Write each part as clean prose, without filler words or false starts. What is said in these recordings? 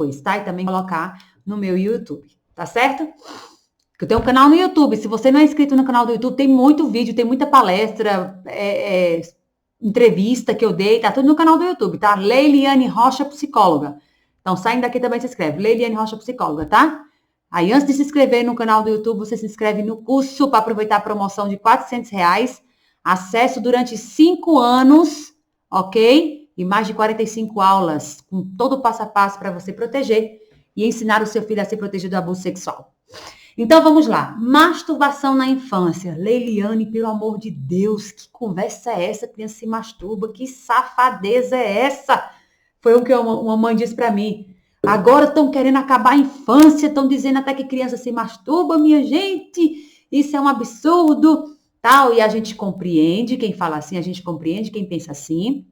depois, tá? E também colocar no meu YouTube, tá certo? Eu tenho um canal no YouTube. Se você não é inscrito no canal do YouTube, tem muito vídeo, tem muita palestra, entrevista que eu dei, tá tudo no canal do YouTube, tá? Leiliane Rocha Psicóloga. Então, saindo daqui também se inscreve. Leiliane Rocha Psicóloga, tá? Aí, antes de se inscrever no canal do YouTube, você se inscreve no curso para aproveitar a promoção de R$ 400. Acesso durante 5 anos, ok? E mais de 45 aulas, com todo o passo a passo para você proteger e ensinar o seu filho a se proteger do abuso sexual. Então, vamos lá. Masturbação na infância. Leiliane, pelo amor de Deus, que conversa é essa? A criança se masturba, que safadeza é essa? Foi o que uma mãe disse para mim. Agora estão querendo acabar a infância, estão dizendo até que criança se masturba, minha gente. Isso é um absurdo, tal. E a gente compreende quem fala assim, a gente compreende quem pensa assim.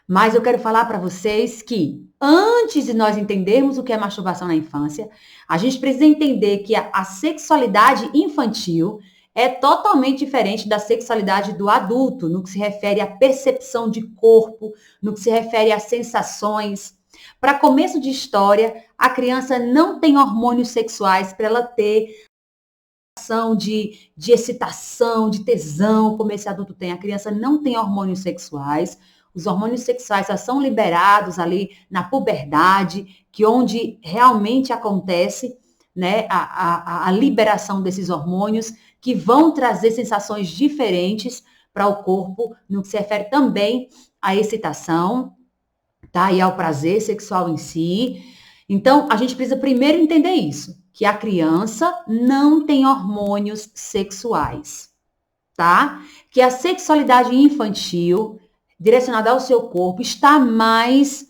Mas eu quero falar para vocês que antes de nós entendermos o que é masturbação na infância, a gente precisa entender que a sexualidade infantil é totalmente diferente da sexualidade do adulto, no que se refere à percepção de corpo, no que se refere às sensações. Para começo de história, a criança não tem hormônios sexuais para ela ter ação de excitação, de tesão, como esse adulto tem. A criança não tem hormônios sexuais. Os hormônios sexuais só são liberados ali na puberdade, que onde realmente acontece, né, a liberação desses hormônios que vão trazer sensações diferentes para o corpo, no que se refere também à excitação, tá? E ao prazer sexual em si. Então, a gente precisa primeiro entender isso, que a criança não tem hormônios sexuais, tá? Que a sexualidade infantil direcionada ao seu corpo, está mais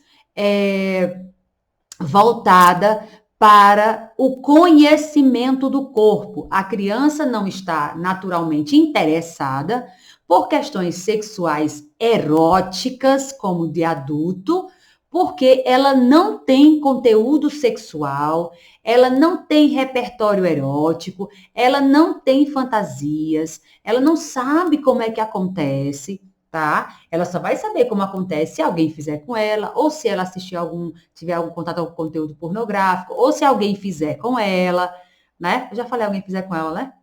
voltada para o conhecimento do corpo. A criança não está naturalmente interessada por questões sexuais eróticas, como de adulto, porque ela não tem conteúdo sexual, ela não tem repertório erótico, ela não tem fantasias, ela não sabe como é que acontece, tá? Ela só vai saber como acontece se alguém fizer com ela, ou se ela tiver algum contato com conteúdo pornográfico, ou se alguém fizer com ela, né? Eu já falei alguém fizer com ela, né?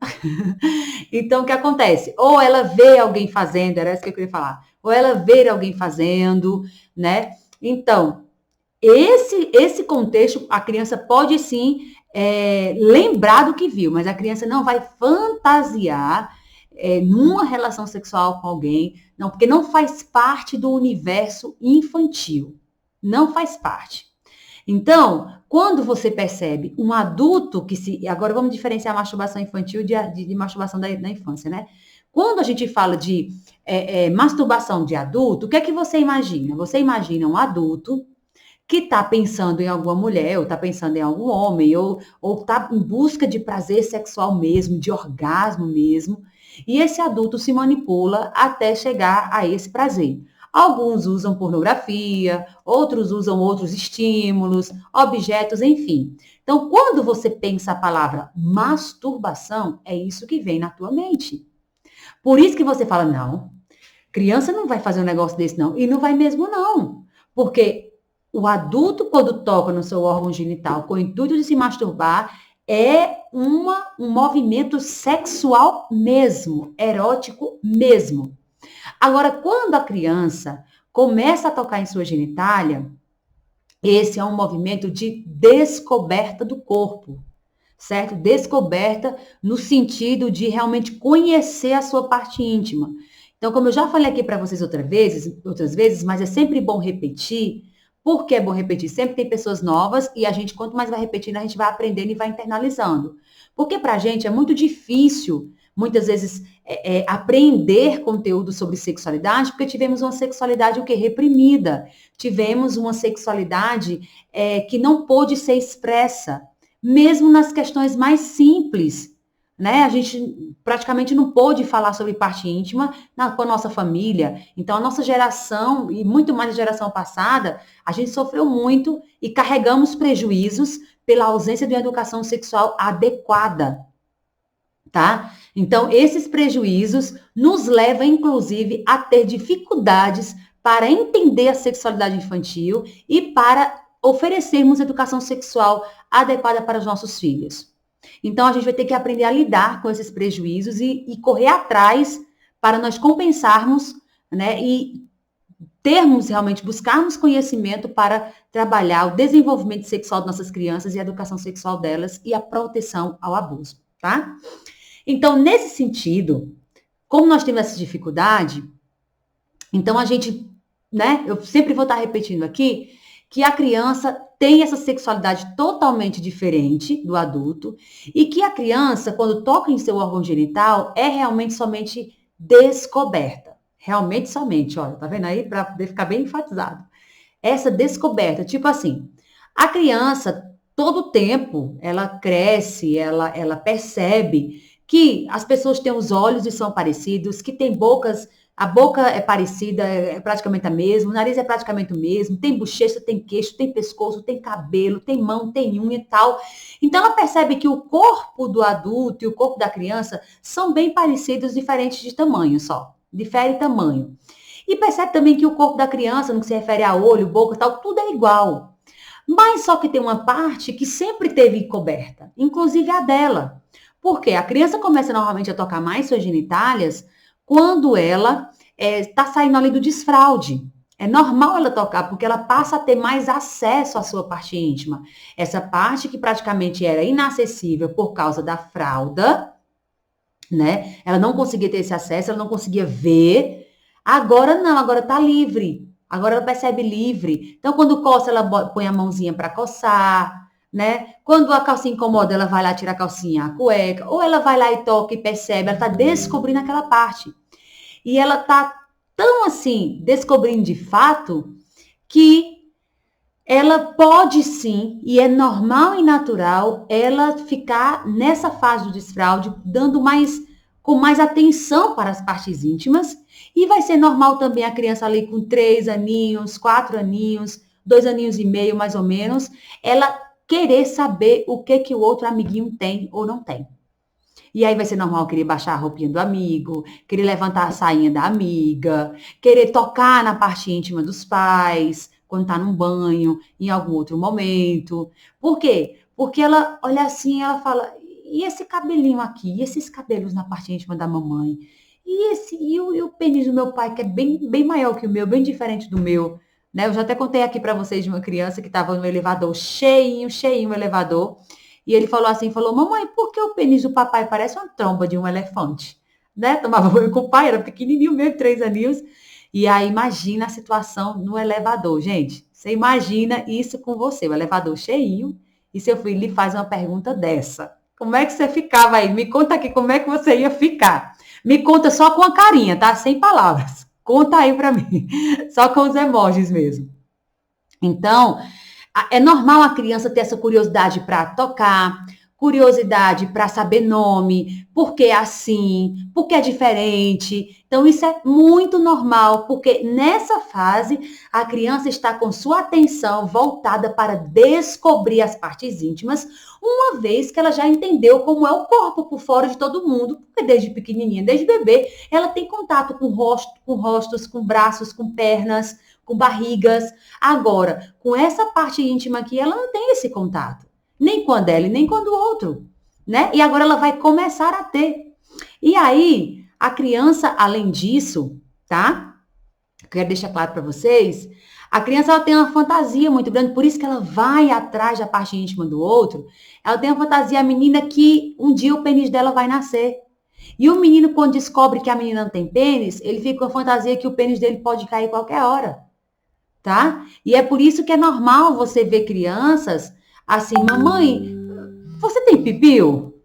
Então, o que acontece? Ou ela vê alguém fazendo, era isso que eu queria falar, ou ela vê alguém fazendo, né? Então, esse contexto, a criança pode sim lembrar do que viu, mas a criança não vai fantasiar numa relação sexual com alguém, não, porque não faz parte do universo infantil. Não faz parte. Então, quando você percebe um adulto que se... Agora vamos diferenciar a masturbação infantil de masturbação da infância, né? Quando a gente fala de masturbação de adulto, o que é que você imagina? Você imagina um adulto que está pensando em alguma mulher, ou está pensando em algum homem, ou está em busca de prazer sexual mesmo, de orgasmo mesmo, e esse adulto se manipula até chegar a esse prazer. Alguns usam pornografia, outros usam outros estímulos, objetos, enfim. Então, quando você pensa a palavra masturbação, é isso que vem na tua mente. Por isso que você fala, não, criança não vai fazer um negócio desse, não. E não vai mesmo, não. Porque o adulto, quando toca no seu órgão genital com o intuito de se masturbar, é um movimento sexual mesmo, erótico mesmo. Agora, quando a criança começa a tocar em sua genitália, esse é um movimento de descoberta do corpo, certo? Descoberta no sentido de realmente conhecer a sua parte íntima. Então, como eu já falei aqui para vocês outras vezes, mas é sempre bom repetir. Por que é bom repetir? Sempre tem pessoas novas e a gente, quanto mais vai repetindo, a gente vai aprendendo e vai internalizando. Porque para a gente é muito difícil, muitas vezes, aprender conteúdo sobre sexualidade, porque tivemos uma sexualidade reprimida. Tivemos uma sexualidade que não pôde ser expressa, mesmo nas questões mais simples. Né? A gente praticamente não pôde falar sobre parte íntima com a nossa família. Então, a nossa geração, e muito mais a geração passada, a gente sofreu muito e carregamos prejuízos pela ausência de uma educação sexual adequada, tá? Então, esses prejuízos nos levam, inclusive, a ter dificuldades para entender a sexualidade infantil e para oferecermos educação sexual adequada para os nossos filhos. Então, a gente vai ter que aprender a lidar com esses prejuízos e correr atrás para nós compensarmos, né, e termos realmente, buscarmos conhecimento para trabalhar o desenvolvimento sexual de nossas crianças e a educação sexual delas e a proteção ao abuso, tá? Então, nesse sentido, como nós temos essa dificuldade, então a gente, né, eu sempre vou estar repetindo aqui, que a criança tem essa sexualidade totalmente diferente do adulto e que a criança, quando toca em seu órgão genital, é realmente somente descoberta. Realmente somente, olha, tá vendo aí? Para poder ficar bem enfatizado. Essa descoberta, tipo assim, a criança, todo tempo, ela cresce, ela percebe que as pessoas têm os olhos e são parecidos, que tem bocas, a boca é parecida, é praticamente a mesma, o nariz é praticamente o mesmo, tem bochecha, tem queixo, tem pescoço, tem cabelo, tem mão, tem unha e tal. Então ela percebe que o corpo do adulto e o corpo da criança são bem parecidos, diferentes de tamanho só, difere tamanho. E percebe também que o corpo da criança, no que se refere a olho, boca e tal, tudo é igual. Mas só que tem uma parte que sempre teve encoberta, inclusive a dela. Porque a criança começa normalmente a tocar mais suas genitálias quando ela está saindo ali do desfraude. É normal ela tocar, porque ela passa a ter mais acesso à sua parte íntima. Essa parte que praticamente era inacessível por causa da fralda, né? Ela não conseguia ter esse acesso, ela não conseguia ver. Agora não, agora tá livre. Agora ela percebe livre. Então, quando coça, ela põe a mãozinha para coçar, né? Quando a calcinha incomoda, ela vai lá tirar a calcinha, a cueca, ou ela vai lá e toca e percebe, ela tá descobrindo aquela parte. E ela tá tão assim, descobrindo de fato, que ela pode sim, e é normal e natural, ela ficar nessa fase do desfraude, com mais atenção para as partes íntimas, e vai ser normal também a criança ali com 3 aninhos, 4 aninhos, 2 aninhos e meio, mais ou menos, ela querer saber o que o outro amiguinho tem ou não tem. E aí vai ser normal querer baixar a roupinha do amigo, querer levantar a sainha da amiga, querer tocar na parte íntima dos pais, quando tá num banho, em algum outro momento. Por quê? Porque ela olha assim, ela fala, e esse cabelinho aqui? E esses cabelos na parte íntima da mamãe? E o pênis do meu pai, que é bem maior que o meu, bem diferente do meu, né? Eu já até contei aqui para vocês de uma criança que estava no elevador, cheinho o elevador, e ele falou, mamãe, por que o pênis do papai parece uma tromba de um elefante? Né? Tomava banho com o pai, era pequenininho mesmo, 3 aninhos. E aí, imagina a situação no elevador, gente. Você imagina isso com você, o elevador cheinho, e seu filho lhe faz uma pergunta dessa. Como é que você ficava aí? Me conta aqui como é que você ia ficar. Me conta só com a carinha, tá? Sem palavras. Conta aí pra mim. Só com os emojis mesmo. Então, é normal a criança ter essa curiosidade para tocar, curiosidade para saber nome, por que é assim, por que é diferente. Então, isso é muito normal, porque nessa fase a criança está com sua atenção voltada para descobrir as partes íntimas, uma vez que ela já entendeu como é o corpo por fora de todo mundo, porque desde pequenininha, desde bebê, ela tem contato com rostos, com braços, com pernas, com barrigas. Agora, com essa parte íntima aqui, ela não tem esse contato. Nem com a dela e nem com a do outro, né? E agora ela vai começar a ter. E aí, a criança, além disso, tá? Eu quero deixar claro para vocês, a criança ela tem uma fantasia muito grande, por isso que ela vai atrás da parte íntima do outro. Ela tem uma fantasia, a menina, que um dia o pênis dela vai nascer. E o menino, quando descobre que a menina não tem pênis, ele fica com a fantasia que o pênis dele pode cair qualquer hora. Tá? E é por isso que é normal você ver crianças assim, mamãe, você tem pipiu?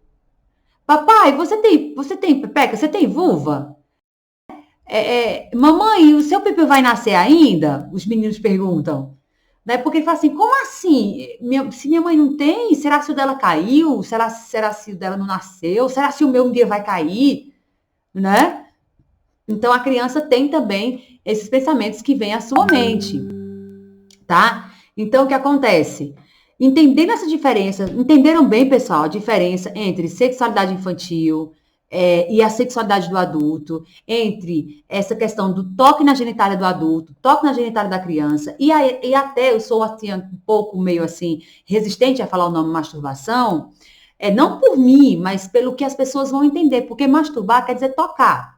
Papai, você tem pepeca? Você tem vulva? Mamãe, o seu pipiu vai nascer ainda? Os meninos perguntam. Né? Porque ele fala assim, como assim? Se minha mãe não tem, será se o dela caiu? Será se o dela não nasceu? Será se o meu um dia vai cair? Né? Então, a criança tem também esses pensamentos que vêm à sua mente, tá? Então, o que acontece? Entendendo essa diferença, entenderam bem, pessoal, a diferença entre sexualidade infantil, e a sexualidade do adulto, entre essa questão do toque na genitália do adulto, toque na genitália da criança, e até eu sou assim, um pouco meio assim, resistente a falar o nome masturbação, não por mim, mas pelo que as pessoas vão entender, porque masturbar quer dizer tocar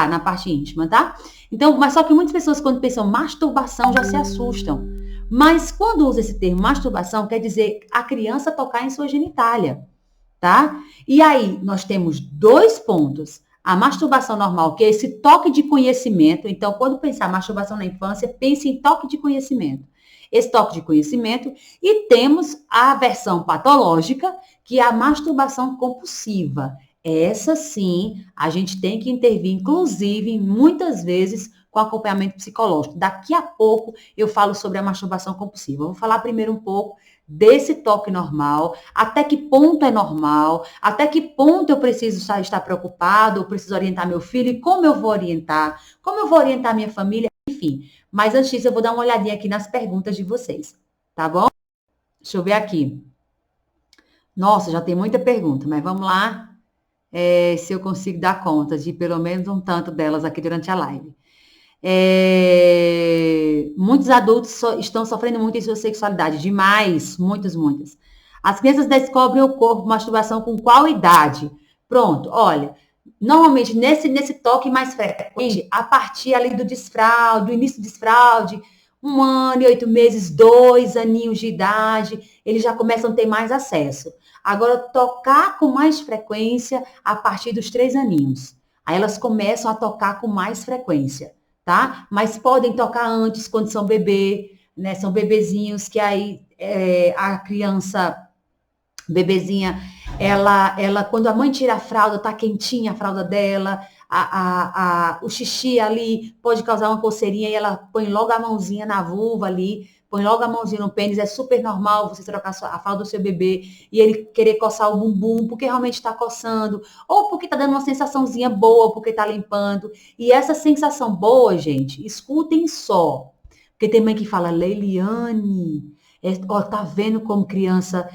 na parte íntima, tá? Então, mas só que muitas pessoas quando pensam masturbação já se assustam. Mas quando usa esse termo masturbação, quer dizer a criança tocar em sua genitália, tá? E aí, nós temos 2 pontos. A masturbação normal, que é esse toque de conhecimento. Então, quando pensar masturbação na infância, pense em toque de conhecimento. Esse toque de conhecimento. E temos a versão patológica, que é a masturbação compulsiva. Essa sim, a gente tem que intervir, inclusive, muitas vezes, com acompanhamento psicológico. Daqui a pouco eu falo sobre a masturbação compulsiva. Eu vou falar primeiro um pouco desse toque normal, até que ponto é normal, até que ponto eu preciso estar preocupado, eu preciso orientar meu filho, e como eu vou orientar minha família, enfim. Mas antes disso, eu vou dar uma olhadinha aqui nas perguntas de vocês, tá bom? Deixa eu ver aqui. Nossa, já tem muita pergunta, mas vamos lá, se eu consigo dar conta de pelo menos um tanto delas aqui durante a live. Muitos adultos estão sofrendo muito em sua sexualidade, demais, muitas. As crianças descobrem o corpo, masturbação com qual idade? Pronto, olha, normalmente nesse toque mais frequente, a partir ali do desfraude, do início do desfraude, 1 ano e 8 meses, 2 aninhos de idade, eles já começam a ter mais acesso. Agora, tocar com mais frequência a partir dos 3 aninhos. Aí elas começam a tocar com mais frequência. Tá? Mas podem tocar antes, quando são bebê, né? São bebezinhos que aí a criança, bebezinha, ela, quando a mãe tira a fralda, tá quentinha a fralda dela, o xixi ali pode causar uma coceirinha e ela põe logo a mãozinha na vulva ali, põe logo a mãozinha no pênis, é super normal você trocar a fralda do seu bebê e ele querer coçar o bumbum, porque realmente está coçando, ou porque está dando uma sensaçãozinha boa, porque está limpando. E essa sensação boa, gente, escutem só. Porque tem mãe que fala, Leiliane, tá vendo como criança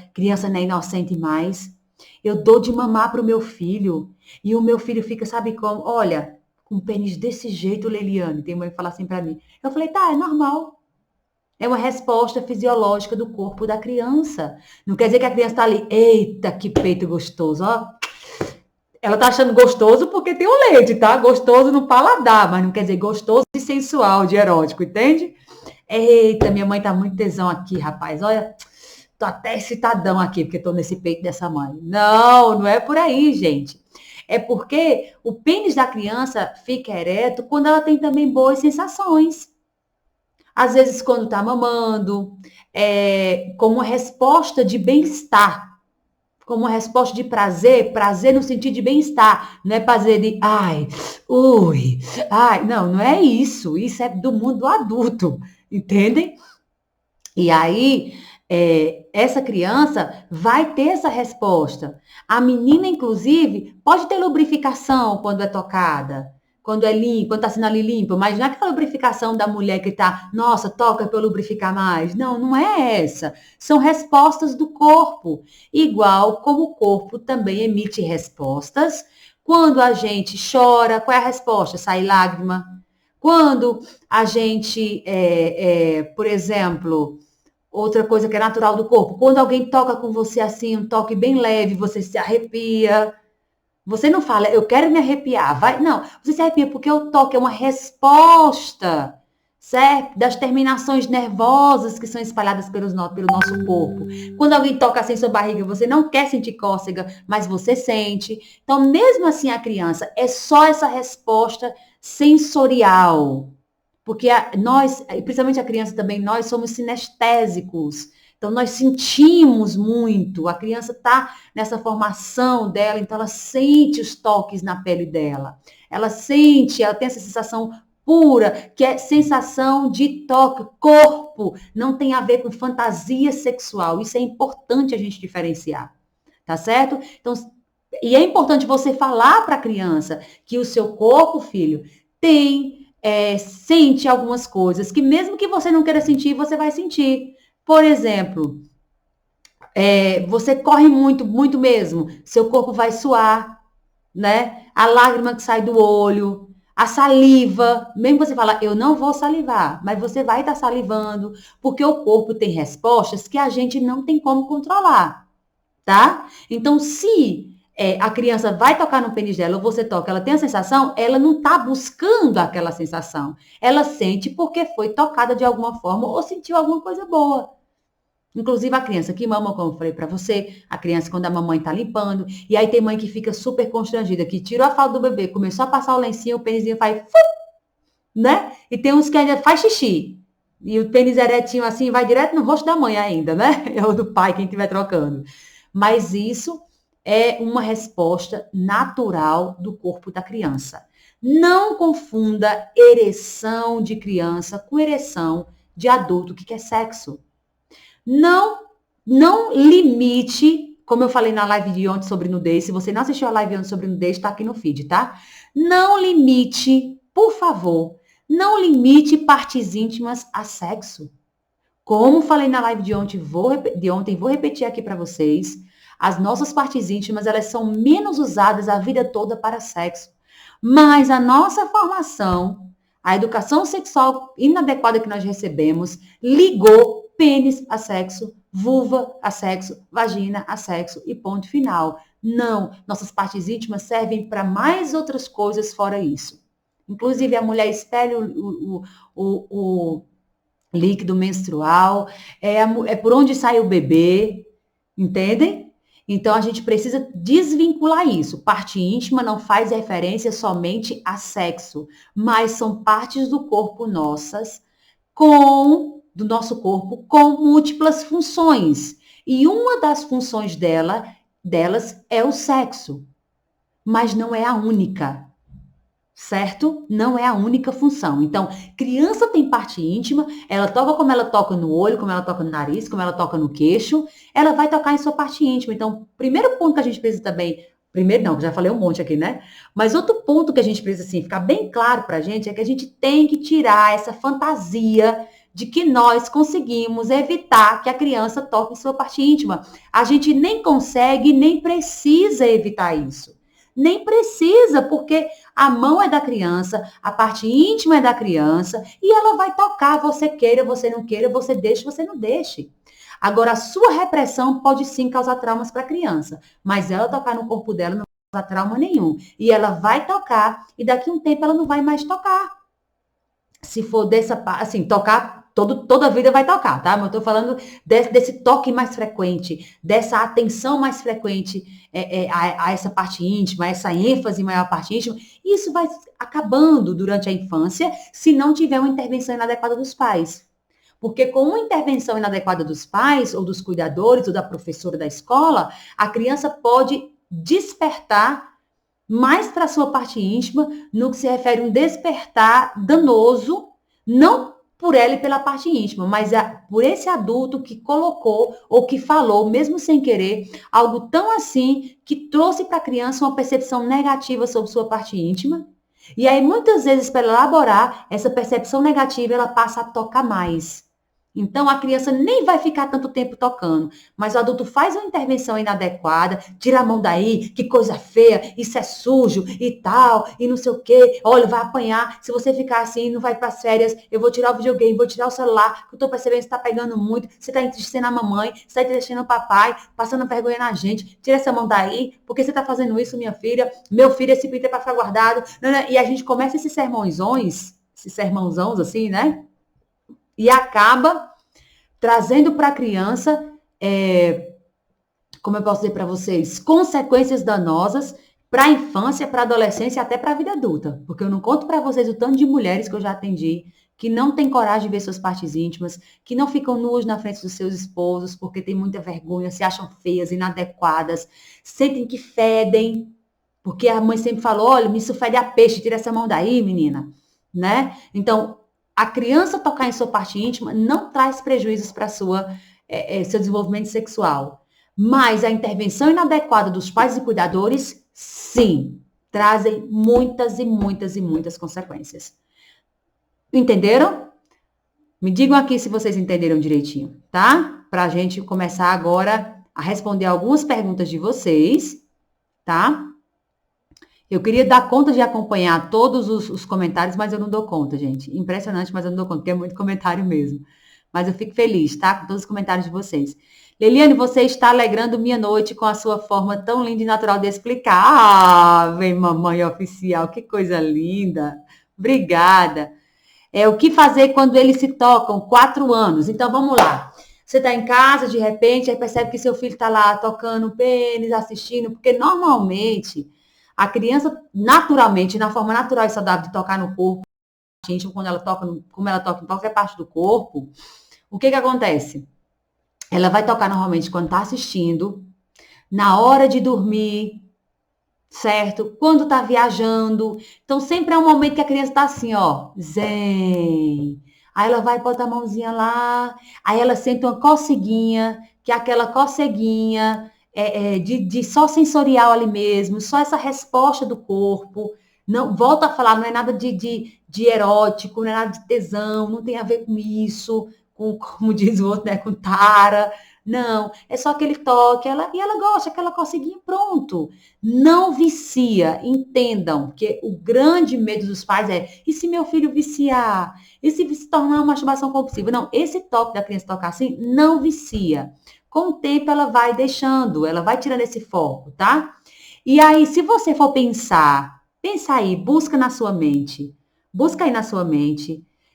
não é inocente mais? Eu dou de mamar pro meu filho, e o meu filho fica, sabe como? Olha, com um pênis desse jeito, Leiliane, tem mãe que fala assim para mim. Eu falei, tá, é normal. É uma resposta fisiológica do corpo da criança. Não quer dizer que a criança está ali, eita, que peito gostoso, ó. Ela tá achando gostoso porque tem o leite, tá? Gostoso no paladar, mas não quer dizer gostoso de sensual, de erótico, entende? Eita, minha mãe tá muito tesão aqui, rapaz. Olha, tô até excitadão aqui porque tô nesse peito dessa mãe. Não, não é por aí, gente. É porque o pênis da criança fica ereto quando ela tem também boas sensações. Às vezes, quando está mamando, como uma resposta de bem-estar, como uma resposta de prazer, prazer no sentido de bem-estar, não é prazer de, ai, ui, ai, não é isso, isso é do mundo adulto, entendem? E aí, essa criança vai ter essa resposta. A menina, inclusive, pode ter lubrificação quando é tocada, quando é limpo, quando está sendo ali limpo, mas não é aquela lubrificação da mulher que está, nossa, toca para eu lubrificar mais. Não, não é essa. São respostas do corpo. Igual como o corpo também emite respostas. Quando a gente chora, qual é a resposta? Sai lágrima. Quando a gente, por exemplo, outra coisa que é natural do corpo, quando alguém toca com você assim, um toque bem leve, você se arrepia. Você não fala, eu quero me arrepiar, vai. Não, você se arrepia porque o toque é uma resposta, certo? Das terminações nervosas que são espalhadas pelo nosso corpo. Quando alguém toca assim sua barriga, você não quer sentir cócega, mas você sente. Então, mesmo assim, a criança é só essa resposta sensorial. Porque nós, principalmente a criança também, nós somos sinestésicos. Então, nós sentimos muito. A criança está nessa formação dela, então ela sente os toques na pele dela. Ela sente, ela tem essa sensação pura, que é sensação de toque. Corpo não tem a ver com fantasia sexual. Isso é importante a gente diferenciar. Tá certo? Então, e é importante você falar para a criança que o seu corpo, filho, sente algumas coisas que mesmo que você não queira sentir, você vai sentir. Por exemplo, você corre muito, muito mesmo, seu corpo vai suar, né? A lágrima que sai do olho, a saliva, mesmo você fala, eu não vou salivar, mas você vai estar salivando, porque o corpo tem respostas que a gente não tem como controlar, tá? Então, se a criança vai tocar no pênis dela ou você toca, ela tem a sensação, ela não está buscando aquela sensação. Ela sente porque foi tocada de alguma forma ou sentiu alguma coisa boa. Inclusive a criança que mama, como eu falei para você, a criança quando a mamãe tá limpando, e aí tem mãe que fica super constrangida, que tirou a fralda do bebê, começou a passar o lencinho, o pênisinho faz, né? E tem uns que ainda faz xixi. E o pênis eretinho assim vai direto no rosto da mãe ainda, né? Ou do pai, quem estiver trocando. Mas isso é uma resposta natural do corpo da criança. Não confunda ereção de criança com ereção de adulto que quer sexo. Não limite, como eu falei na live de ontem sobre nudez, se você não assistiu a live de ontem sobre nudez, está aqui no feed, tá? Não limite, por favor, não limite partes íntimas a sexo. Como falei na live de ontem, vou repetir aqui para vocês. As nossas partes íntimas, elas são menos usadas a vida toda para sexo. Mas a nossa formação, a educação sexual inadequada que nós recebemos, ligou pênis a sexo, vulva a sexo, vagina a sexo e ponto final. Não, nossas partes íntimas servem para mais outras coisas fora isso. Inclusive, a mulher espelha o líquido menstrual, é por onde sai o bebê, entendem? Então, a gente precisa desvincular isso. Parte íntima não faz referência somente a sexo, mas são partes do corpo nossas, do nosso corpo, com múltiplas funções. E uma das funções delas é o sexo, mas não é a única. Certo? Não é a única função. Então, criança tem parte íntima, ela toca como ela toca no olho, como ela toca no nariz, como ela toca no queixo, ela vai tocar em sua parte íntima. Então, primeiro ponto que a gente precisa também, primeiro não, já falei um monte aqui, né? Mas outro ponto que a gente precisa, assim, ficar bem claro pra gente é que a gente tem que tirar essa fantasia de que nós conseguimos evitar que a criança toque em sua parte íntima. A gente nem consegue, nem precisa evitar isso. Nem precisa, porque a mão é da criança, a parte íntima é da criança e ela vai tocar, você queira, você não queira, você deixe, você não deixe. Agora, a sua repressão pode sim causar traumas para a criança, mas ela tocar no corpo dela não vai causar trauma nenhum. E ela vai tocar e daqui a um tempo ela não vai mais tocar. Se for dessa, assim, tocar, toda a vida vai tocar, tá? Mas eu tô falando desse toque mais frequente, dessa atenção mais frequente a essa parte íntima, a essa ênfase maior à parte íntima. E isso vai acabando durante a infância se não tiver uma intervenção inadequada dos pais. Porque com uma intervenção inadequada dos pais, ou dos cuidadores, ou da professora da escola, a criança pode despertar mais para a sua parte íntima, no que se refere a um despertar danoso, não por ela e pela parte íntima, mas por esse adulto que colocou ou que falou, mesmo sem querer, algo tão assim que trouxe para a criança uma percepção negativa sobre sua parte íntima. E aí, muitas vezes, para elaborar essa percepção negativa, ela passa a tocar mais. Então, a criança nem vai ficar tanto tempo tocando, mas o adulto faz uma intervenção inadequada, tira a mão daí, que coisa feia, isso é sujo e tal, e não sei o quê, olha, vai apanhar, se você ficar assim, não vai para as férias, eu vou tirar o videogame, vou tirar o celular, que eu tô percebendo que você tá pegando muito, você tá entristecendo a mamãe, você tá entristecendo o papai, passando vergonha na gente, tira essa mão daí, porque você tá fazendo isso, minha filha, meu filho, esse pinto é para ficar guardado, e a gente começa esses sermãozões assim, né? E acaba trazendo para a criança, como eu posso dizer para vocês, consequências danosas para a infância, para a adolescência e até para a vida adulta. Porque eu não conto para vocês o tanto de mulheres que eu já atendi que não têm coragem de ver suas partes íntimas, que não ficam nuas na frente dos seus esposos porque tem muita vergonha, se acham feias, inadequadas, sentem que fedem, porque a mãe sempre falou, olha, isso fede a peixe, tira essa mão daí, menina, né? Então, a criança tocar em sua parte íntima não traz prejuízos para seu desenvolvimento sexual. Mas a intervenção inadequada dos pais e cuidadores, sim, trazem muitas e muitas e muitas consequências. Entenderam? Me digam aqui se vocês entenderam direitinho, tá? Para a gente começar agora a responder algumas perguntas de vocês, tá? Eu queria dar conta de acompanhar todos os comentários, mas eu não dou conta, gente. Impressionante, mas eu não dou conta, porque é muito comentário mesmo. Mas eu fico feliz, tá? Com todos os comentários de vocês. Leliane, você está alegrando minha noite com a sua forma tão linda e natural de explicar. Ah, vem mamãe oficial, que coisa linda. Obrigada. É o que fazer quando eles se tocam, 4 anos. Então vamos lá. Você está em casa, de repente, aí percebe que seu filho está lá tocando pênis, assistindo, porque normalmente a criança, naturalmente, na forma natural e saudável de tocar no corpo, íntimo, quando ela toca, como ela toca em qualquer parte do corpo, o que acontece? Ela vai tocar normalmente quando está assistindo, na hora de dormir, certo? Quando está viajando. Então, sempre é um momento que a criança está assim, ó, zen. Aí ela vai botar a mãozinha lá, aí ela sente uma coceguinha, que é aquela coceguinha de só sensorial ali mesmo, só essa resposta do corpo. Não, volta a falar, não é nada de erótico, não é nada de tesão, não tem a ver com isso, com, como diz o outro, né, com tara. Não, é só aquele toque, e ela gosta, aquela coceguinha, pronto. Não vicia, entendam que o grande medo dos pais é: e se meu filho viciar? E se tornar uma masturbação compulsiva? Não, esse toque da criança tocar assim não vicia. Com o tempo ela vai deixando, ela vai tirando esse foco, tá? E aí, se você for pensar, pensa aí, busca aí na sua mente.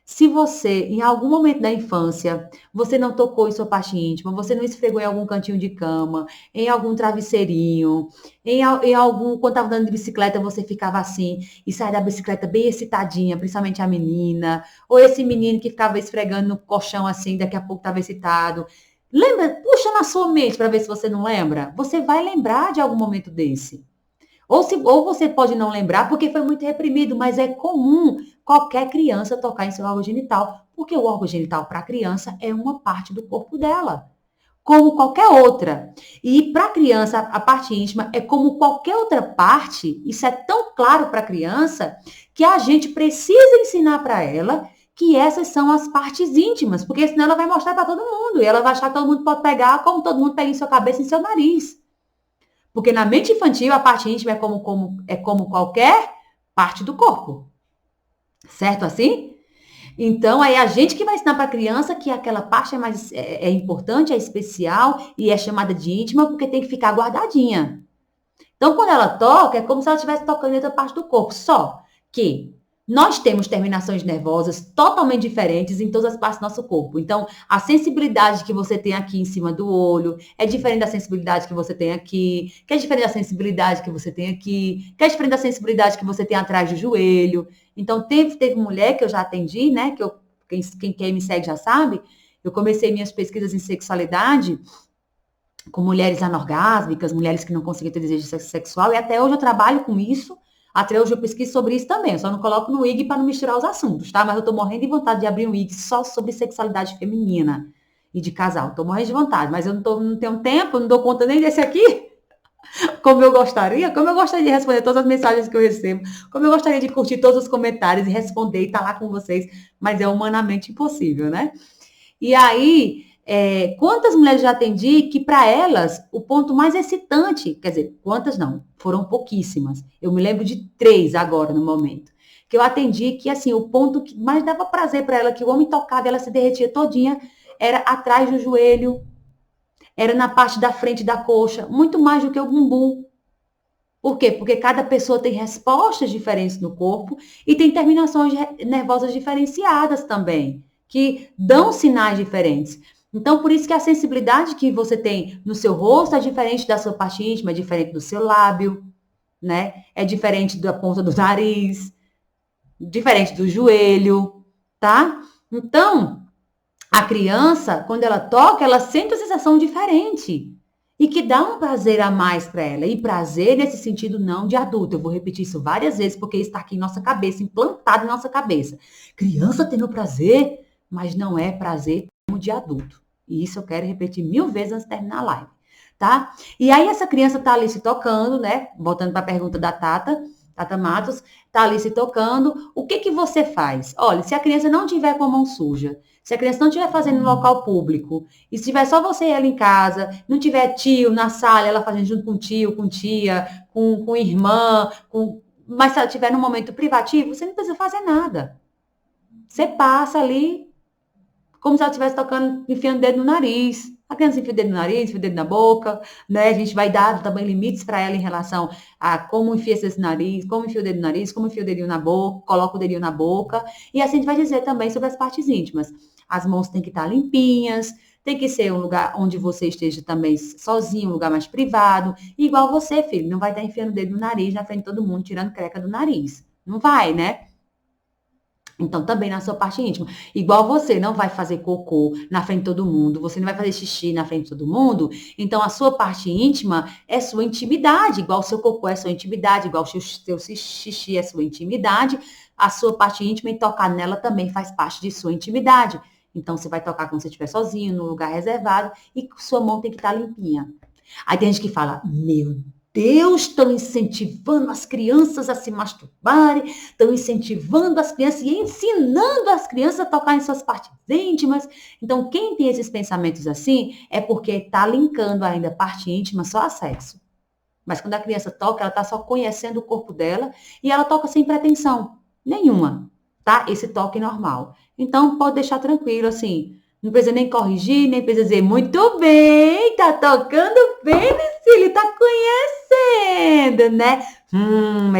Se você, em algum momento da infância, você não tocou em sua parte íntima, você não esfregou em algum cantinho de cama, em algum travesseirinho, em algum, quando estava andando de bicicleta, você ficava assim, e saia da bicicleta bem excitadinha, principalmente a menina, ou esse menino que ficava esfregando no colchão assim, daqui a pouco estava excitado. Lembra? Puxa na sua mente para ver se você não lembra. Você vai lembrar de algum momento desse. Ou você pode não lembrar porque foi muito reprimido, mas é comum qualquer criança tocar em seu órgão genital, porque o órgão genital para a criança é uma parte do corpo dela, como qualquer outra. E para a criança, a parte íntima é como qualquer outra parte, isso é tão claro para a criança que a gente precisa ensinar para ela que essas são as partes íntimas, porque senão ela vai mostrar para todo mundo e ela vai achar que todo mundo pode pegar, como todo mundo pega em sua cabeça e em seu nariz. Porque na mente infantil, a parte íntima é como qualquer parte do corpo. Certo assim? Então, aí a gente que vai ensinar para a criança que aquela parte é importante, é especial e é chamada de íntima porque tem que ficar guardadinha. Então, quando ela toca, é como se ela estivesse tocando em outra parte do corpo. Só que nós temos terminações nervosas totalmente diferentes em todas as partes do nosso corpo. Então, a sensibilidade que você tem aqui em cima do olho é diferente da sensibilidade que você tem aqui, que é diferente da sensibilidade que você tem aqui, que é diferente da sensibilidade que você tem atrás do joelho. Então, teve mulher que eu já atendi, né? Quem me segue já sabe. Eu comecei minhas pesquisas em sexualidade com mulheres anorgásmicas, mulheres que não conseguem ter desejo sexual, e até hoje eu trabalho com isso, até hoje eu pesquiso sobre isso também, eu só não coloco no IG para não misturar os assuntos, tá? Mas eu tô morrendo de vontade de abrir um IG só sobre sexualidade feminina e de casal, tô morrendo de vontade, mas eu não tenho tempo, não dou conta nem desse aqui, como eu gostaria de responder todas as mensagens que eu recebo, como eu gostaria de curtir todos os comentários e responder e estar lá com vocês, mas é humanamente impossível, né? E aí, quantas mulheres já atendi que para elas o ponto mais excitante, quer dizer, quantas não, foram pouquíssimas. Eu me lembro de 3 agora no momento. Que eu atendi que assim, o ponto que mais dava prazer para ela, que o homem tocava e ela se derretia todinha, era atrás do joelho, era na parte da frente da coxa, muito mais do que o bumbum. Por quê? Porque cada pessoa tem respostas diferentes no corpo e tem terminações nervosas diferenciadas também, que dão sinais diferentes. Então, por isso que a sensibilidade que você tem no seu rosto é diferente da sua parte íntima, é diferente do seu lábio, né? É diferente da ponta do nariz, diferente do joelho, tá? Então, a criança, quando ela toca, ela sente uma sensação diferente e que dá um prazer a mais para ela. E prazer nesse sentido não de adulto. Eu vou repetir isso várias vezes porque isso está aqui em nossa cabeça, implantado em nossa cabeça. Criança tendo prazer, mas não é prazer como de adulto. E isso eu quero repetir 1000 vezes antes de terminar a live, tá? E aí essa criança tá ali se tocando, né? Voltando para a pergunta da Tata Matos, tá ali se tocando. O que que você faz? Olha, se a criança não tiver com a mão suja, Se a criança não estiver fazendo no local público, e se tiver só você e ela em casa, não tiver tio na sala, ela fazendo junto com tio, com tia, com irmã, mas se ela estiver num momento privativo, você não precisa fazer nada. Você passa ali como se ela estivesse tocando, enfiando o dedo no nariz. A criança enfia o dedo no nariz, enfia o dedo na boca, né? A gente vai dar também limites para ela em relação a como enfia esse nariz, como enfia o dedo no nariz, como enfia o dedinho na boca, coloca o dedinho na boca. E assim a gente vai dizer também sobre as partes íntimas. As mãos têm que estar limpinhas, tem que ser um lugar onde você esteja também sozinho, um lugar mais privado. E igual você, filho, não vai estar enfiando o dedo no nariz na frente de todo mundo, tirando creca do nariz. Não vai, né? Então, também na sua parte íntima. Igual você não vai fazer cocô na frente de todo mundo, você não vai fazer xixi na frente de todo mundo, então a sua parte íntima é sua intimidade, igual o seu cocô é sua intimidade, igual o seu xixi é sua intimidade, a sua parte íntima e tocar nela também faz parte de sua intimidade. Então, você vai tocar quando você estiver sozinho, num lugar reservado, e sua mão tem que estar limpinha. Aí tem gente que fala, meu Deus, estão incentivando as crianças a se masturbarem, estão incentivando as crianças e ensinando as crianças a tocar em suas partes íntimas. Então, quem tem esses pensamentos assim é porque está linkando ainda parte íntima só a sexo. Mas quando a criança toca, ela está só conhecendo o corpo dela e ela toca sem pretensão nenhuma, tá? Esse toque normal. Então, pode deixar tranquilo, assim. Não precisa nem corrigir, nem precisa dizer, muito bem, tá tocando bem, meu filho, tá conhecendo, né?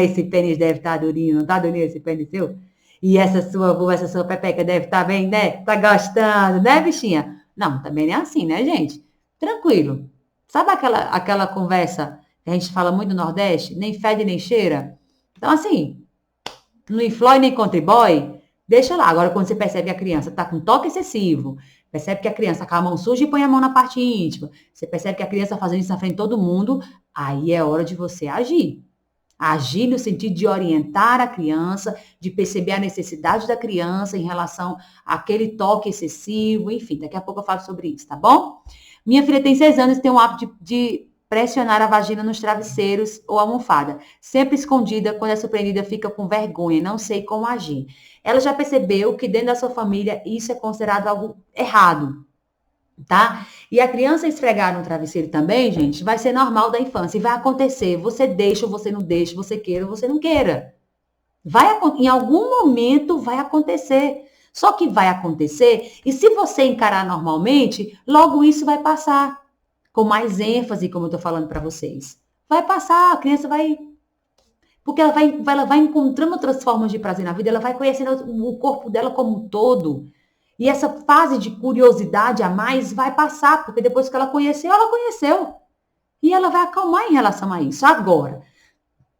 Esse pênis deve estar durinho, não tá durinho esse pênis seu? E essa sua pepeca deve estar bem, né? Tá gostando, né, bichinha? Não, também não é assim, né, gente? Tranquilo. Sabe aquela conversa que a gente fala muito no Nordeste? Nem fede, nem cheira? Então, assim, não influi nem contribui, deixa lá. Agora, quando você percebe que a criança está com toque excessivo, percebe que a criança está com a mão suja e põe a mão na parte íntima, você percebe que a criança está fazendo isso na frente de todo mundo, aí é hora de você agir. Agir no sentido de orientar a criança, de perceber a necessidade da criança em relação àquele toque excessivo, enfim, daqui a pouco eu falo sobre isso, tá bom? Minha filha tem 6 anos e tem um hábito de pressionar a vagina nos travesseiros ou almofada. Sempre escondida, quando é surpreendida, fica com vergonha, não sei como agir. Ela já percebeu que dentro da sua família isso é considerado algo errado, tá? E a criança esfregar no travesseiro também, gente, vai ser normal da infância e vai acontecer. Você deixa ou você não deixa, você queira ou você não queira. Em algum momento vai acontecer. Só que vai acontecer e se você encarar normalmente, logo isso vai passar com mais ênfase, como eu estou falando para vocês. Vai passar, a criança vai. Porque ela vai encontrando outras formas de prazer na vida, ela vai conhecendo o corpo dela como um todo. E essa fase de curiosidade a mais vai passar, porque depois que ela conheceu, ela conheceu. E ela vai acalmar em relação a isso. Agora,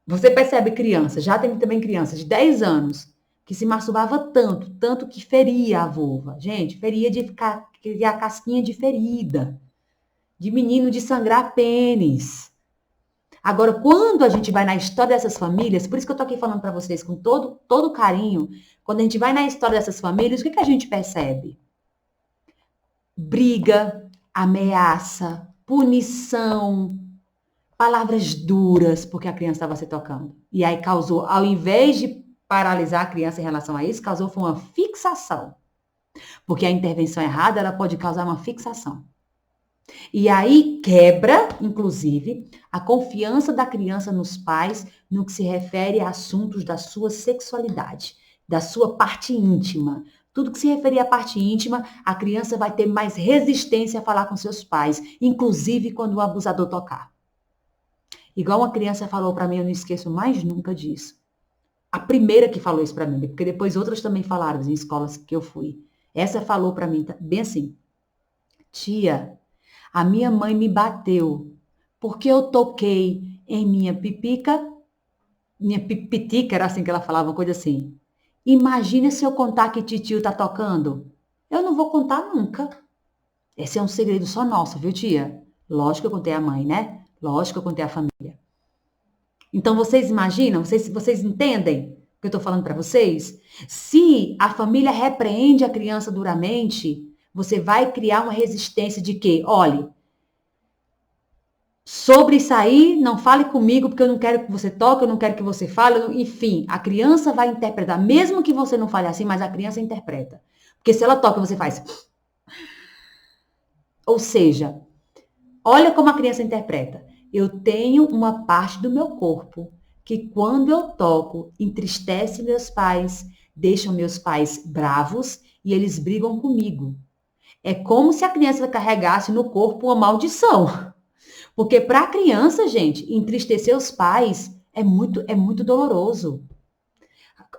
você percebe criança, já tem também criança de 10 anos, que se masturbava tanto, tanto que feria a vulva. Gente, feria de ficar, criar casquinha de ferida de menino de sangrar pênis. Agora, quando a gente vai na história dessas famílias, por isso que eu tô aqui falando para vocês com todo carinho, quando a gente vai na história dessas famílias, o que a gente percebe? Briga, ameaça, punição, palavras duras, porque a criança estava se tocando. E aí causou, ao invés de paralisar a criança em relação a isso, causou foi uma fixação. Porque a intervenção errada, ela pode causar uma fixação. E aí quebra, inclusive, a confiança da criança nos pais no que se refere a assuntos da sua sexualidade, da sua parte íntima. Tudo que se referir à parte íntima, a criança vai ter mais resistência a falar com seus pais, inclusive quando o abusador tocar. Igual uma criança falou para mim, eu não esqueço mais nunca disso. A primeira que falou isso para mim, porque depois outras também falaram em escolas que eu fui. Essa falou para mim bem assim: tia, a minha mãe me bateu porque eu toquei em minha pipica, minha pipitica, era assim que ela falava, uma coisa assim. Imagina se eu contar que titio tá tocando. Eu não vou contar nunca. Esse é um segredo só nosso, viu, tia? Lógico que eu contei a mãe, né? Lógico que eu contei a família. Então, vocês imaginam, vocês entendem o que eu estou falando para vocês? Se a família repreende a criança duramente, você vai criar uma resistência de que, olhe, sobre isso aí, não fale comigo porque eu não quero que você toque, eu não quero que você fale, enfim, a criança vai interpretar, mesmo que você não fale assim, mas a criança interpreta. Porque se ela toca, você faz. Ou seja, olha como a criança interpreta. Eu tenho uma parte do meu corpo que, quando eu toco, entristece meus pais, deixam meus pais bravos e eles brigam comigo. É como se a criança carregasse no corpo uma maldição. Porque para a criança, gente, entristecer os pais é muito doloroso.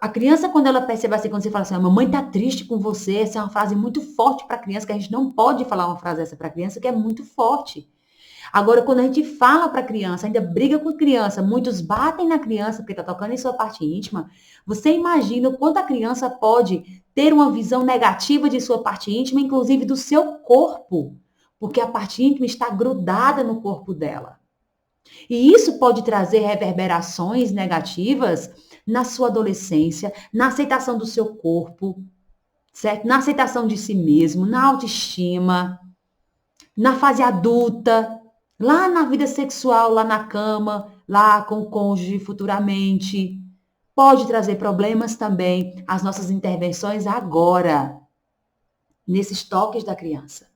A criança, quando ela percebe assim, quando você fala assim, a mamãe tá triste com você, essa é uma frase muito forte para a criança, que a gente não pode falar uma frase dessa para a criança, que é muito forte. Agora, quando a gente fala para a criança, ainda briga com a criança, muitos batem na criança porque está tocando em sua parte íntima, você imagina o quanto a criança pode ter uma visão negativa de sua parte íntima, inclusive do seu corpo, porque a parte íntima está grudada no corpo dela. E isso pode trazer reverberações negativas na sua adolescência, na aceitação do seu corpo, certo? Na aceitação de si mesmo, na autoestima, na fase adulta, lá na vida sexual, lá na cama, lá com o cônjuge futuramente. Pode trazer problemas também as nossas intervenções agora, nesses toques da criança.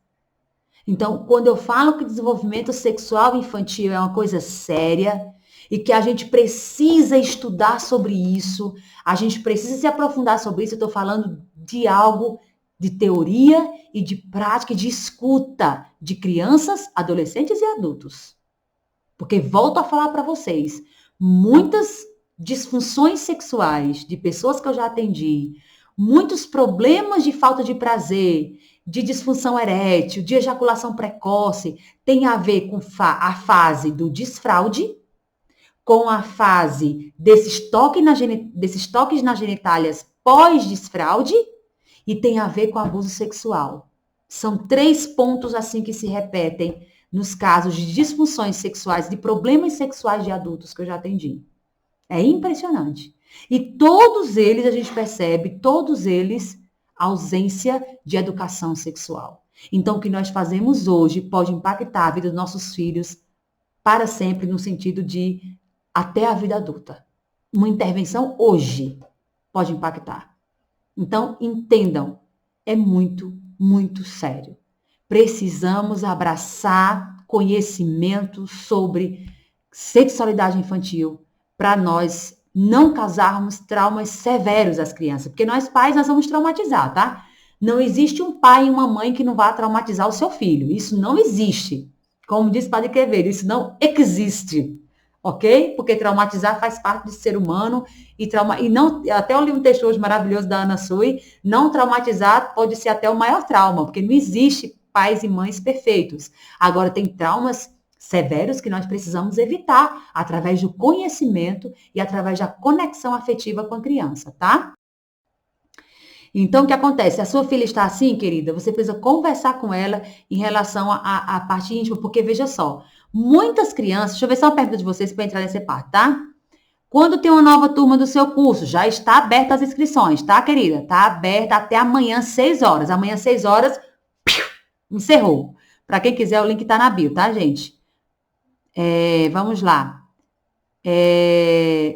Então, quando eu falo que desenvolvimento sexual infantil é uma coisa séria e que a gente precisa estudar sobre isso, a gente precisa se aprofundar sobre isso, eu estou falando de algo de teoria e de prática e de escuta de crianças, adolescentes e adultos. Porque, volto a falar para vocês, muitas disfunções sexuais de pessoas que eu já atendi, muitos problemas de falta de prazer, de disfunção erétil, de ejaculação precoce, tem a ver com a fase do desfraude, com a fase desses toques nas genitálias pós-desfraude e tem a ver com abuso sexual. São 3 pontos assim que se repetem nos casos de disfunções sexuais, de problemas sexuais de adultos que eu já atendi. É impressionante. E todos eles, a gente percebe, todos eles, ausência de educação sexual. Então, o que nós fazemos hoje pode impactar a vida dos nossos filhos para sempre, no sentido de até a vida adulta. Uma intervenção hoje pode impactar. Então, entendam, é muito, muito sério. Precisamos abraçar conhecimento sobre sexualidade infantil para nós não causarmos traumas severos às crianças. Porque nós pais, nós vamos traumatizar, tá? Não existe um pai e uma mãe que não vá traumatizar o seu filho. Isso não existe. Como diz Padre Quevedo, isso não existe. Ok? Porque traumatizar faz parte do ser humano e não, até eu li um texto hoje maravilhoso da Ana Sui, não traumatizar pode ser até o maior trauma, porque não existe pais e mães perfeitos. Agora, tem traumas severos que nós precisamos evitar através do conhecimento e através da conexão afetiva com a criança, tá? Então, o que acontece? Se a sua filha está assim, querida, você precisa conversar com ela em relação à parte íntima, porque veja só, muitas crianças, deixa eu ver só uma pergunta de vocês para entrar nessa parte, tá? Quando tem uma nova turma do seu curso, já está aberta as inscrições, tá, querida? Está aberta até amanhã, 6 horas. Amanhã, 6 horas, encerrou. Para quem quiser, o link está na bio, tá, gente? Vamos lá.